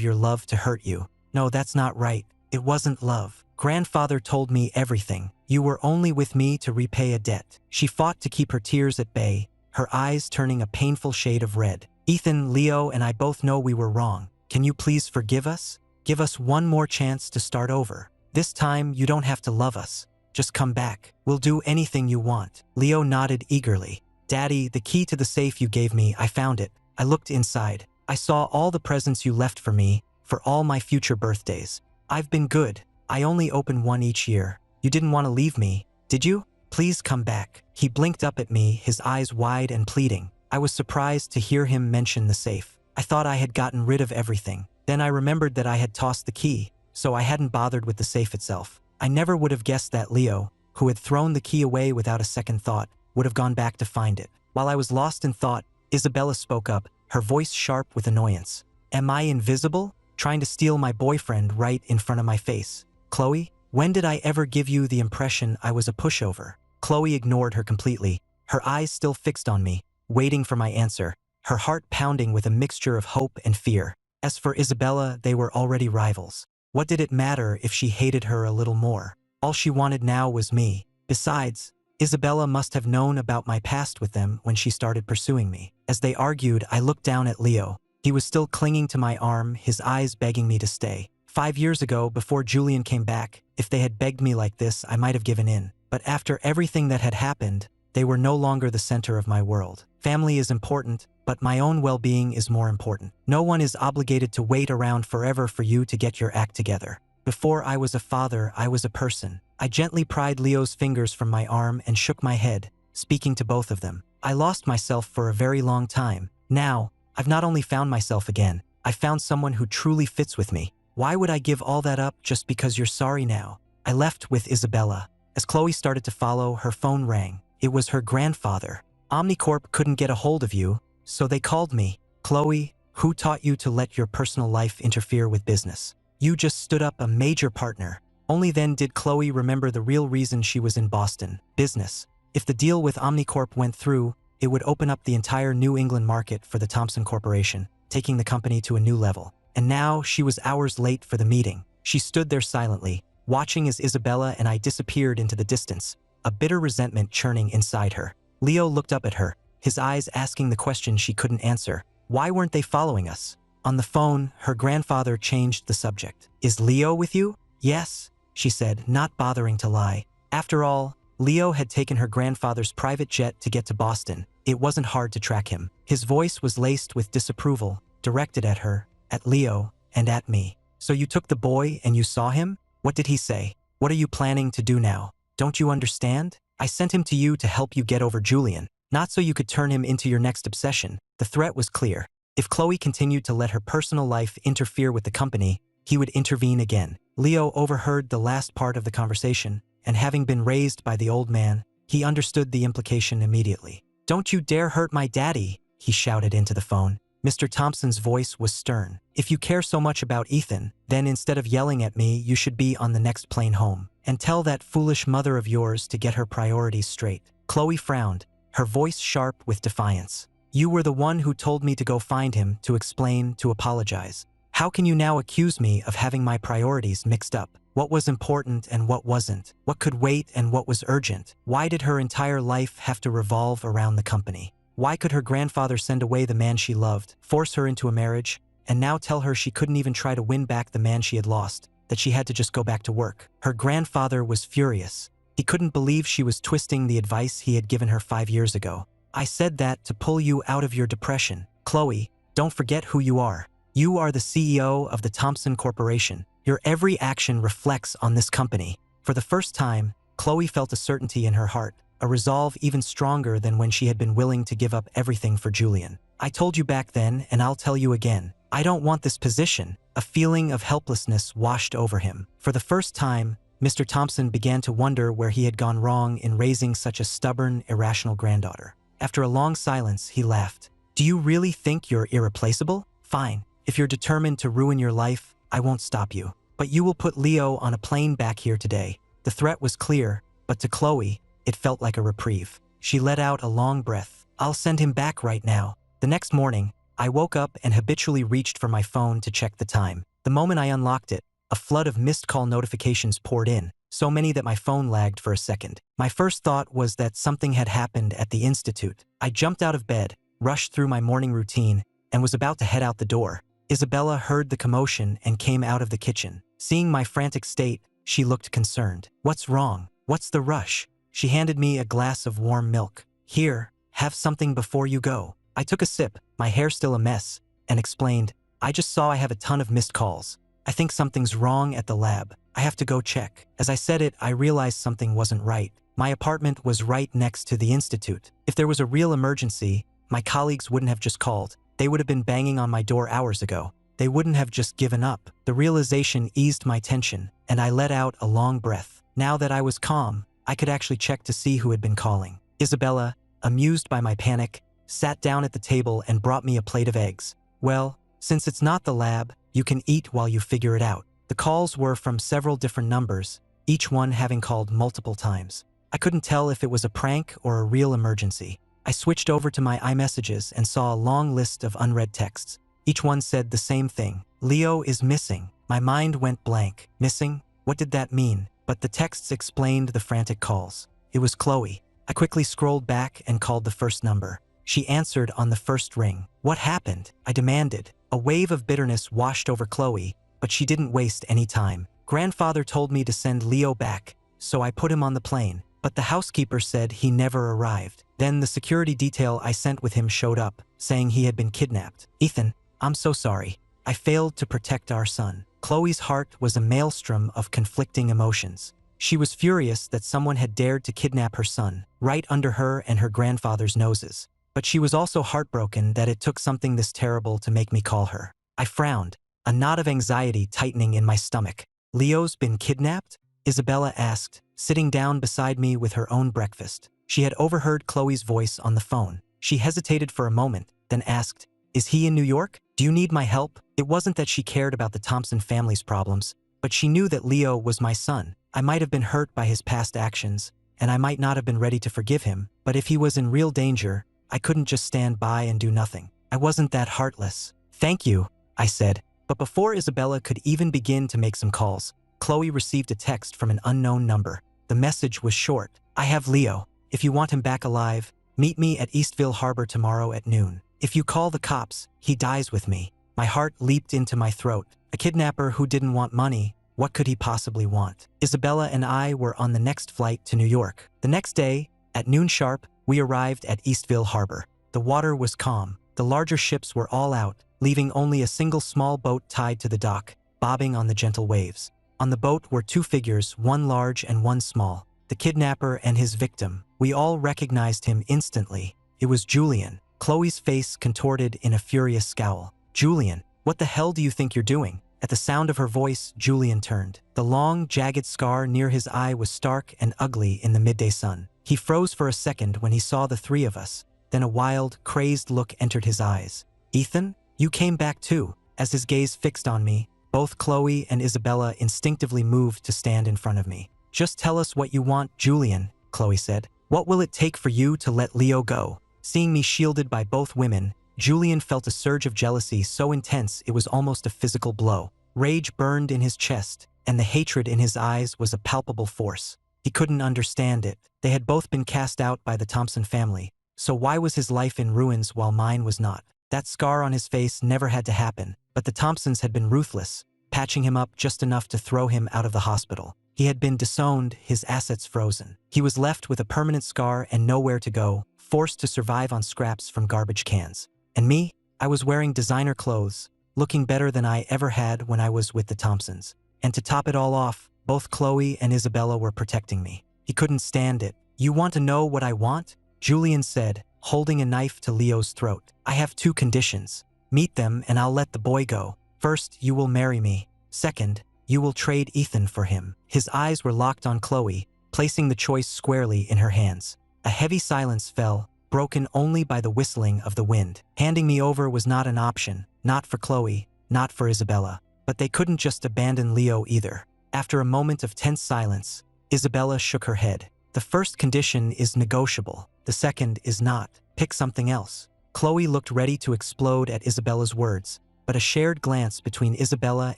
your love to hurt you. No, that's not right. It wasn't love. Grandfather told me everything. You were only with me to repay a debt. She fought to keep her tears at bay, her eyes turning a painful shade of red. Ethan, Leo, and I both know we were wrong. Can you please forgive us? Give us one more chance to start over. This time, you don't have to love us. Just come back. We'll do anything you want. Leo nodded eagerly. Daddy, the key to the safe you gave me, I found it. I looked inside. I saw all the presents you left for me, for all my future birthdays. I've been good. I only open one each year. You didn't want to leave me, did you? Please come back. He blinked up at me, his eyes wide and pleading. I was surprised to hear him mention the safe. I thought I had gotten rid of everything. Then I remembered that I had tossed the key, so I hadn't bothered with the safe itself. I never would have guessed that Leo, who had thrown the key away without a second thought, would have gone back to find it. While I was lost in thought, Isabella spoke up, her voice sharp with annoyance. Am I invisible? Trying to steal my boyfriend right in front of my face. Chloe, when did I ever give you the impression I was a pushover? Chloe ignored her completely, her eyes still fixed on me, waiting for my answer, her heart pounding with a mixture of hope and fear. As for Isabella, they were already rivals. What did it matter if she hated her a little more? All she wanted now was me. Besides, Isabella must have known about my past with them when she started pursuing me. As they argued, I looked down at Leo. He was still clinging to my arm, his eyes begging me to stay. 5 years ago, before Julian came back, if they had begged me like this, I might have given in. But after everything that had happened, they were no longer the center of my world. Family is important, but my own well-being is more important. No one is obligated to wait around forever for you to get your act together. Before I was a father, I was a person. I gently pried Leo's fingers from my arm and shook my head, speaking to both of them. I lost myself for a very long time. Now, I've not only found myself again, I found someone who truly fits with me. Why would I give all that up just because you're sorry now? I left with Isabella. As Chloe started to follow, her phone rang. It was her grandfather. Omnicorp couldn't get a hold of you, so they called me. Chloe, who taught you to let your personal life interfere with business? You just stood up a major partner. Only then did Chloe remember the real reason she was in Boston. Business. If the deal with Omnicorp went through, it would open up the entire New England market for the Thompson Corporation, taking the company to a new level. And now she was hours late for the meeting. She stood there silently, watching as Isabella and I disappeared into the distance, a bitter resentment churning inside her. Leo looked up at her, his eyes asking the question she couldn't answer. Why weren't they following us? On the phone, her grandfather changed the subject. Is Leo with you? Yes, she said, not bothering to lie. After all, Leo had taken her grandfather's private jet to get to Boston. It wasn't hard to track him. His voice was laced with disapproval, directed at her, at Leo, and at me. So you took the boy and you saw him? What did he say? What are you planning to do now? Don't you understand? I sent him to you to help you get over Julian, not so you could turn him into your next obsession. The threat was clear. If Chloe continued to let her personal life interfere with the company, he would intervene again. Leo overheard the last part of the conversation, and having been raised by the old man, he understood the implication immediately. Don't you dare hurt my daddy, he shouted into the phone. Mr. Thompson's voice was stern. If you care so much about Ethan, then instead of yelling at me, you should be on the next plane home. And tell that foolish mother of yours to get her priorities straight. Chloe frowned, her voice sharp with defiance. You were the one who told me to go find him, to explain, to apologize. How can you now accuse me of having my priorities mixed up? What was important and what wasn't? What could wait and what was urgent? Why did her entire life have to revolve around the company? Why could her grandfather send away the man she loved, force her into a marriage, and now tell her she couldn't even try to win back the man she had lost, that she had to just go back to work? Her grandfather was furious. He couldn't believe she was twisting the advice he had given her 5 years ago. I said that to pull you out of your depression. Chloe, don't forget who you are. You are the CEO of the Thompson Corporation. Your every action reflects on this company. For the first time, Chloe felt a certainty in her heart, a resolve even stronger than when she had been willing to give up everything for Julian. I told you back then, and I'll tell you again. I don't want this position. A feeling of helplessness washed over him. For the first time, Mr. Thompson began to wonder where he had gone wrong in raising such a stubborn, irrational granddaughter. After a long silence, he laughed. Do you really think you're irreplaceable? Fine. If you're determined to ruin your life, I won't stop you. But you will put Leo on a plane back here today. The threat was clear, but to Chloe, it felt like a reprieve. She let out a long breath. I'll send him back right now. The next morning, I woke up and habitually reached for my phone to check the time. The moment I unlocked it, a flood of missed call notifications poured in, so many that my phone lagged for a second. My first thought was that something had happened at the institute. I jumped out of bed, rushed through my morning routine, and was about to head out the door. Isabella heard the commotion and came out of the kitchen. Seeing my frantic state, she looked concerned. What's wrong? What's the rush? She handed me a glass of warm milk. Here, have something before you go. I took a sip, my hair still a mess, and explained, I just saw I have a ton of missed calls. I think something's wrong at the lab. I have to go check. As I said it, I realized something wasn't right. My apartment was right next to the institute. If there was a real emergency, my colleagues wouldn't have just called. They would have been banging on my door hours ago. They wouldn't have just given up. The realization eased my tension, and I let out a long breath. Now that I was calm, I could actually check to see who had been calling. Isabella, amused by my panic, sat down at the table and brought me a plate of eggs. Well, since it's not the lab, you can eat while you figure it out. The calls were from several different numbers, each one having called multiple times. I couldn't tell if it was a prank or a real emergency. I switched over to my iMessages and saw a long list of unread texts. Each one said the same thing. Leo is missing. My mind went blank. Missing? What did that mean? But the texts explained the frantic calls. It was Chloe. I quickly scrolled back and called the first number. She answered on the first ring. What happened? I demanded. A wave of bitterness washed over Chloe, but she didn't waste any time. Grandfather told me to send Leo back, so I put him on the plane. But the housekeeper said he never arrived. Then the security detail I sent with him showed up, saying he had been kidnapped. Ethan, I'm so sorry. I failed to protect our son. Chloe's heart was a maelstrom of conflicting emotions. She was furious that someone had dared to kidnap her son, right under her and her grandfather's noses. But she was also heartbroken that it took something this terrible to make me call her. I frowned, a knot of anxiety tightening in my stomach. Leo's been kidnapped? Isabella asked, sitting down beside me with her own breakfast. She had overheard Chloe's voice on the phone. She hesitated for a moment, then asked, Is he in New York? Do you need my help? It wasn't that she cared about the Thompson family's problems, but she knew that Leo was my son. I might have been hurt by his past actions, and I might not have been ready to forgive him, but if he was in real danger, I couldn't just stand by and do nothing. I wasn't that heartless. Thank you, I said. But before Isabella could even begin to make some calls, Chloe received a text from an unknown number. The message was short. I have Leo. If you want him back alive, meet me at Eastville Harbor tomorrow at noon. If you call the cops, he dies with me. My heart leaped into my throat. A kidnapper who didn't want money, what could he possibly want? Isabella and I were on the next flight to New York. The next day, at noon sharp, we arrived at Eastville Harbor. The water was calm. The larger ships were all out, leaving only a single small boat tied to the dock, bobbing on the gentle waves. On the boat were two figures, one large and one small. The kidnapper and his victim. We all recognized him instantly. It was Julian. Chloe's face contorted in a furious scowl. Julian, what the hell do you think you're doing? At the sound of her voice, Julian turned. The long, jagged scar near his eye was stark and ugly in the midday sun. He froze for a second when he saw the three of us. Then a wild, crazed look entered his eyes. Ethan, you came back too. As his gaze fixed on me, both Chloe and Isabella instinctively moved to stand in front of me. Just tell us what you want, Julian, Chloe said. What will it take for you to let Leo go? Seeing me shielded by both women, Julian felt a surge of jealousy so intense it was almost a physical blow. Rage burned in his chest, and the hatred in his eyes was a palpable force. He couldn't understand it. They had both been cast out by the Thompson family, so why was his life in ruins while mine was not? That scar on his face never had to happen, but the Thompsons had been ruthless, patching him up just enough to throw him out of the hospital. He had been disowned, his assets frozen. He was left with a permanent scar and nowhere to go, forced to survive on scraps from garbage cans. And me? I was wearing designer clothes, looking better than I ever had when I was with the Thompsons. And to top it all off, both Chloe and Isabella were protecting me. He couldn't stand it. You want to know what I want? Julian said, holding a knife to Leo's throat. I have two conditions. Meet them and I'll let the boy go. First, you will marry me. Second, you will trade Ethan for him. His eyes were locked on Chloe, placing the choice squarely in her hands. A heavy silence fell, broken only by the whistling of the wind. Handing me over was not an option, not for Chloe, not for Isabella. But they couldn't just abandon Leo either. After a moment of tense silence, Isabella shook her head. The first condition is negotiable. The second is not. Pick something else. Chloe looked ready to explode at Isabella's words, but a shared glance between Isabella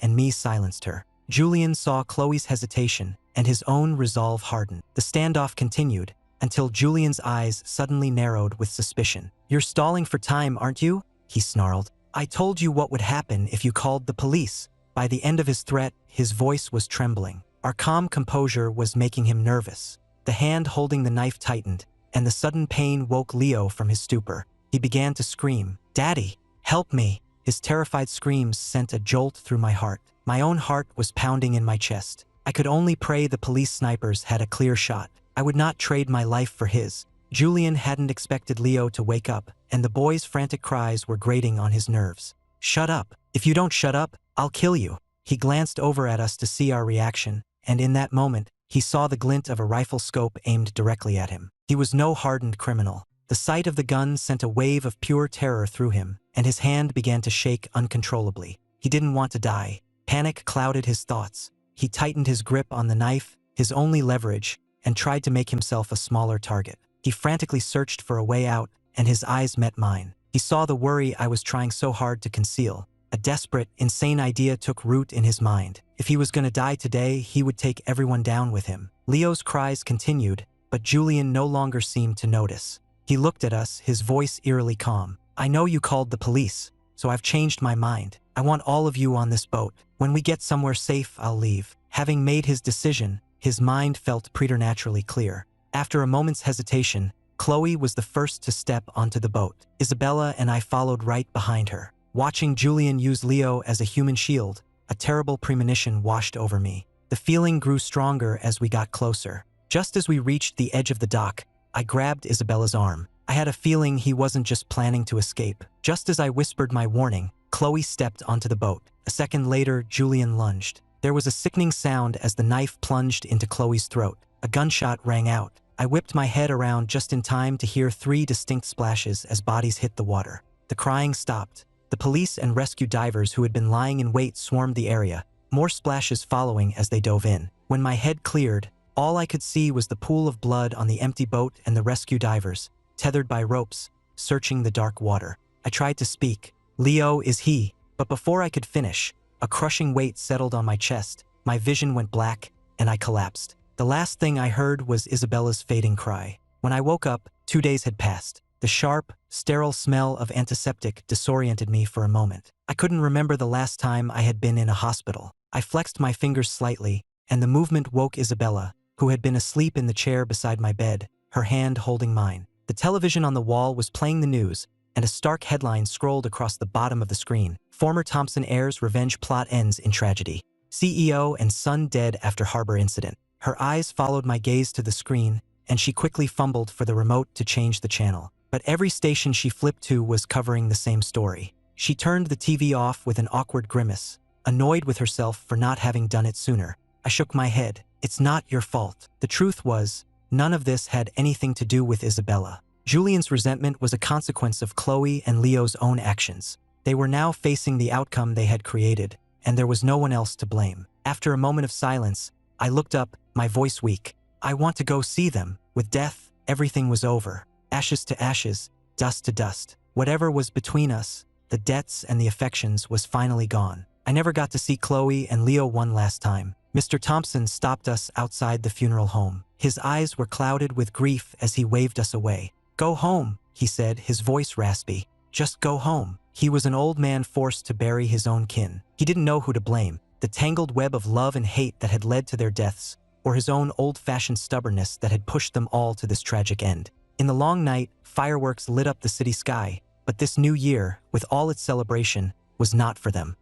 and me silenced her. Julian saw Chloe's hesitation, and his own resolve hardened. The standoff continued, until Julian's eyes suddenly narrowed with suspicion. "You're stalling for time, aren't you?" he snarled. "I told you what would happen if you called the police." By the end of his threat, his voice was trembling. Our calm composure was making him nervous. The hand holding the knife tightened, and the sudden pain woke Leo from his stupor. He began to scream, "Daddy, help me!" His terrified screams sent a jolt through my heart. My own heart was pounding in my chest. I could only pray the police snipers had a clear shot. I would not trade my life for his. Julian hadn't expected Leo to wake up, and the boy's frantic cries were grating on his nerves. "Shut up. If you don't shut up, I'll kill you." He glanced over at us to see our reaction, and in that moment, he saw the glint of a rifle scope aimed directly at him. He was no hardened criminal. The sight of the gun sent a wave of pure terror through him, and his hand began to shake uncontrollably. He didn't want to die. Panic clouded his thoughts. He tightened his grip on the knife, his only leverage, and tried to make himself a smaller target. He frantically searched for a way out, and his eyes met mine. He saw the worry I was trying so hard to conceal. A desperate, insane idea took root in his mind. If he was going to die today, he would take everyone down with him. Leo's cries continued, but Julian no longer seemed to notice. He looked at us, his voice eerily calm. "I know you called the police, so I've changed my mind. I want all of you on this boat. When we get somewhere safe, I'll leave." Having made his decision, his mind felt preternaturally clear. After a moment's hesitation, Chloe was the first to step onto the boat. Isabella and I followed right behind her. Watching Julian use Leo as a human shield, a terrible premonition washed over me. The feeling grew stronger as we got closer. Just as we reached the edge of the dock, I grabbed Isabella's arm. I had a feeling he wasn't just planning to escape. Just as I whispered my warning, Chloe stepped onto the boat. A second later, Julian lunged. There was a sickening sound as the knife plunged into Chloe's throat. A gunshot rang out. I whipped my head around just in time to hear 3 distinct splashes as bodies hit the water. The crying stopped. The police and rescue divers who had been lying in wait swarmed the area, more splashes following as they dove in. When my head cleared, all I could see was the pool of blood on the empty boat and the rescue divers, tethered by ropes, searching the dark water. I tried to speak. "Leo is he." But before I could finish, a crushing weight settled on my chest, my vision went black, and I collapsed. The last thing I heard was Isabella's fading cry. When I woke up, 2 days had passed. The sharp, sterile smell of antiseptic disoriented me for a moment. I couldn't remember the last time I had been in a hospital. I flexed my fingers slightly, and the movement woke Isabella, who had been asleep in the chair beside my bed, her hand holding mine. The television on the wall was playing the news, and a stark headline scrolled across the bottom of the screen. "Former Thompson heir's revenge plot ends in tragedy. CEO and son dead after harbor incident." Her eyes followed my gaze to the screen, and she quickly fumbled for the remote to change the channel. But every station she flipped to was covering the same story. She turned the TV off with an awkward grimace, annoyed with herself for not having done it sooner. I shook my head. "It's not your fault." The truth was, none of this had anything to do with Isabella. Julian's resentment was a consequence of Chloe and Leo's own actions. They were now facing the outcome they had created, and there was no one else to blame. After a moment of silence, I looked up, my voice weak. "I want to go see them." With death, everything was over. Ashes to ashes, dust to dust. Whatever was between us, the debts and the affections, was finally gone. I never got to see Chloe and Leo one last time. Mr. Thompson stopped us outside the funeral home. His eyes were clouded with grief as he waved us away. "Go home," he said, his voice raspy. "Just go home." He was an old man forced to bury his own kin. He didn't know who to blame, the tangled web of love and hate that had led to their deaths, or his own old-fashioned stubbornness that had pushed them all to this tragic end. In the long night, fireworks lit up the city sky, but this new year, with all its celebration, was not for them.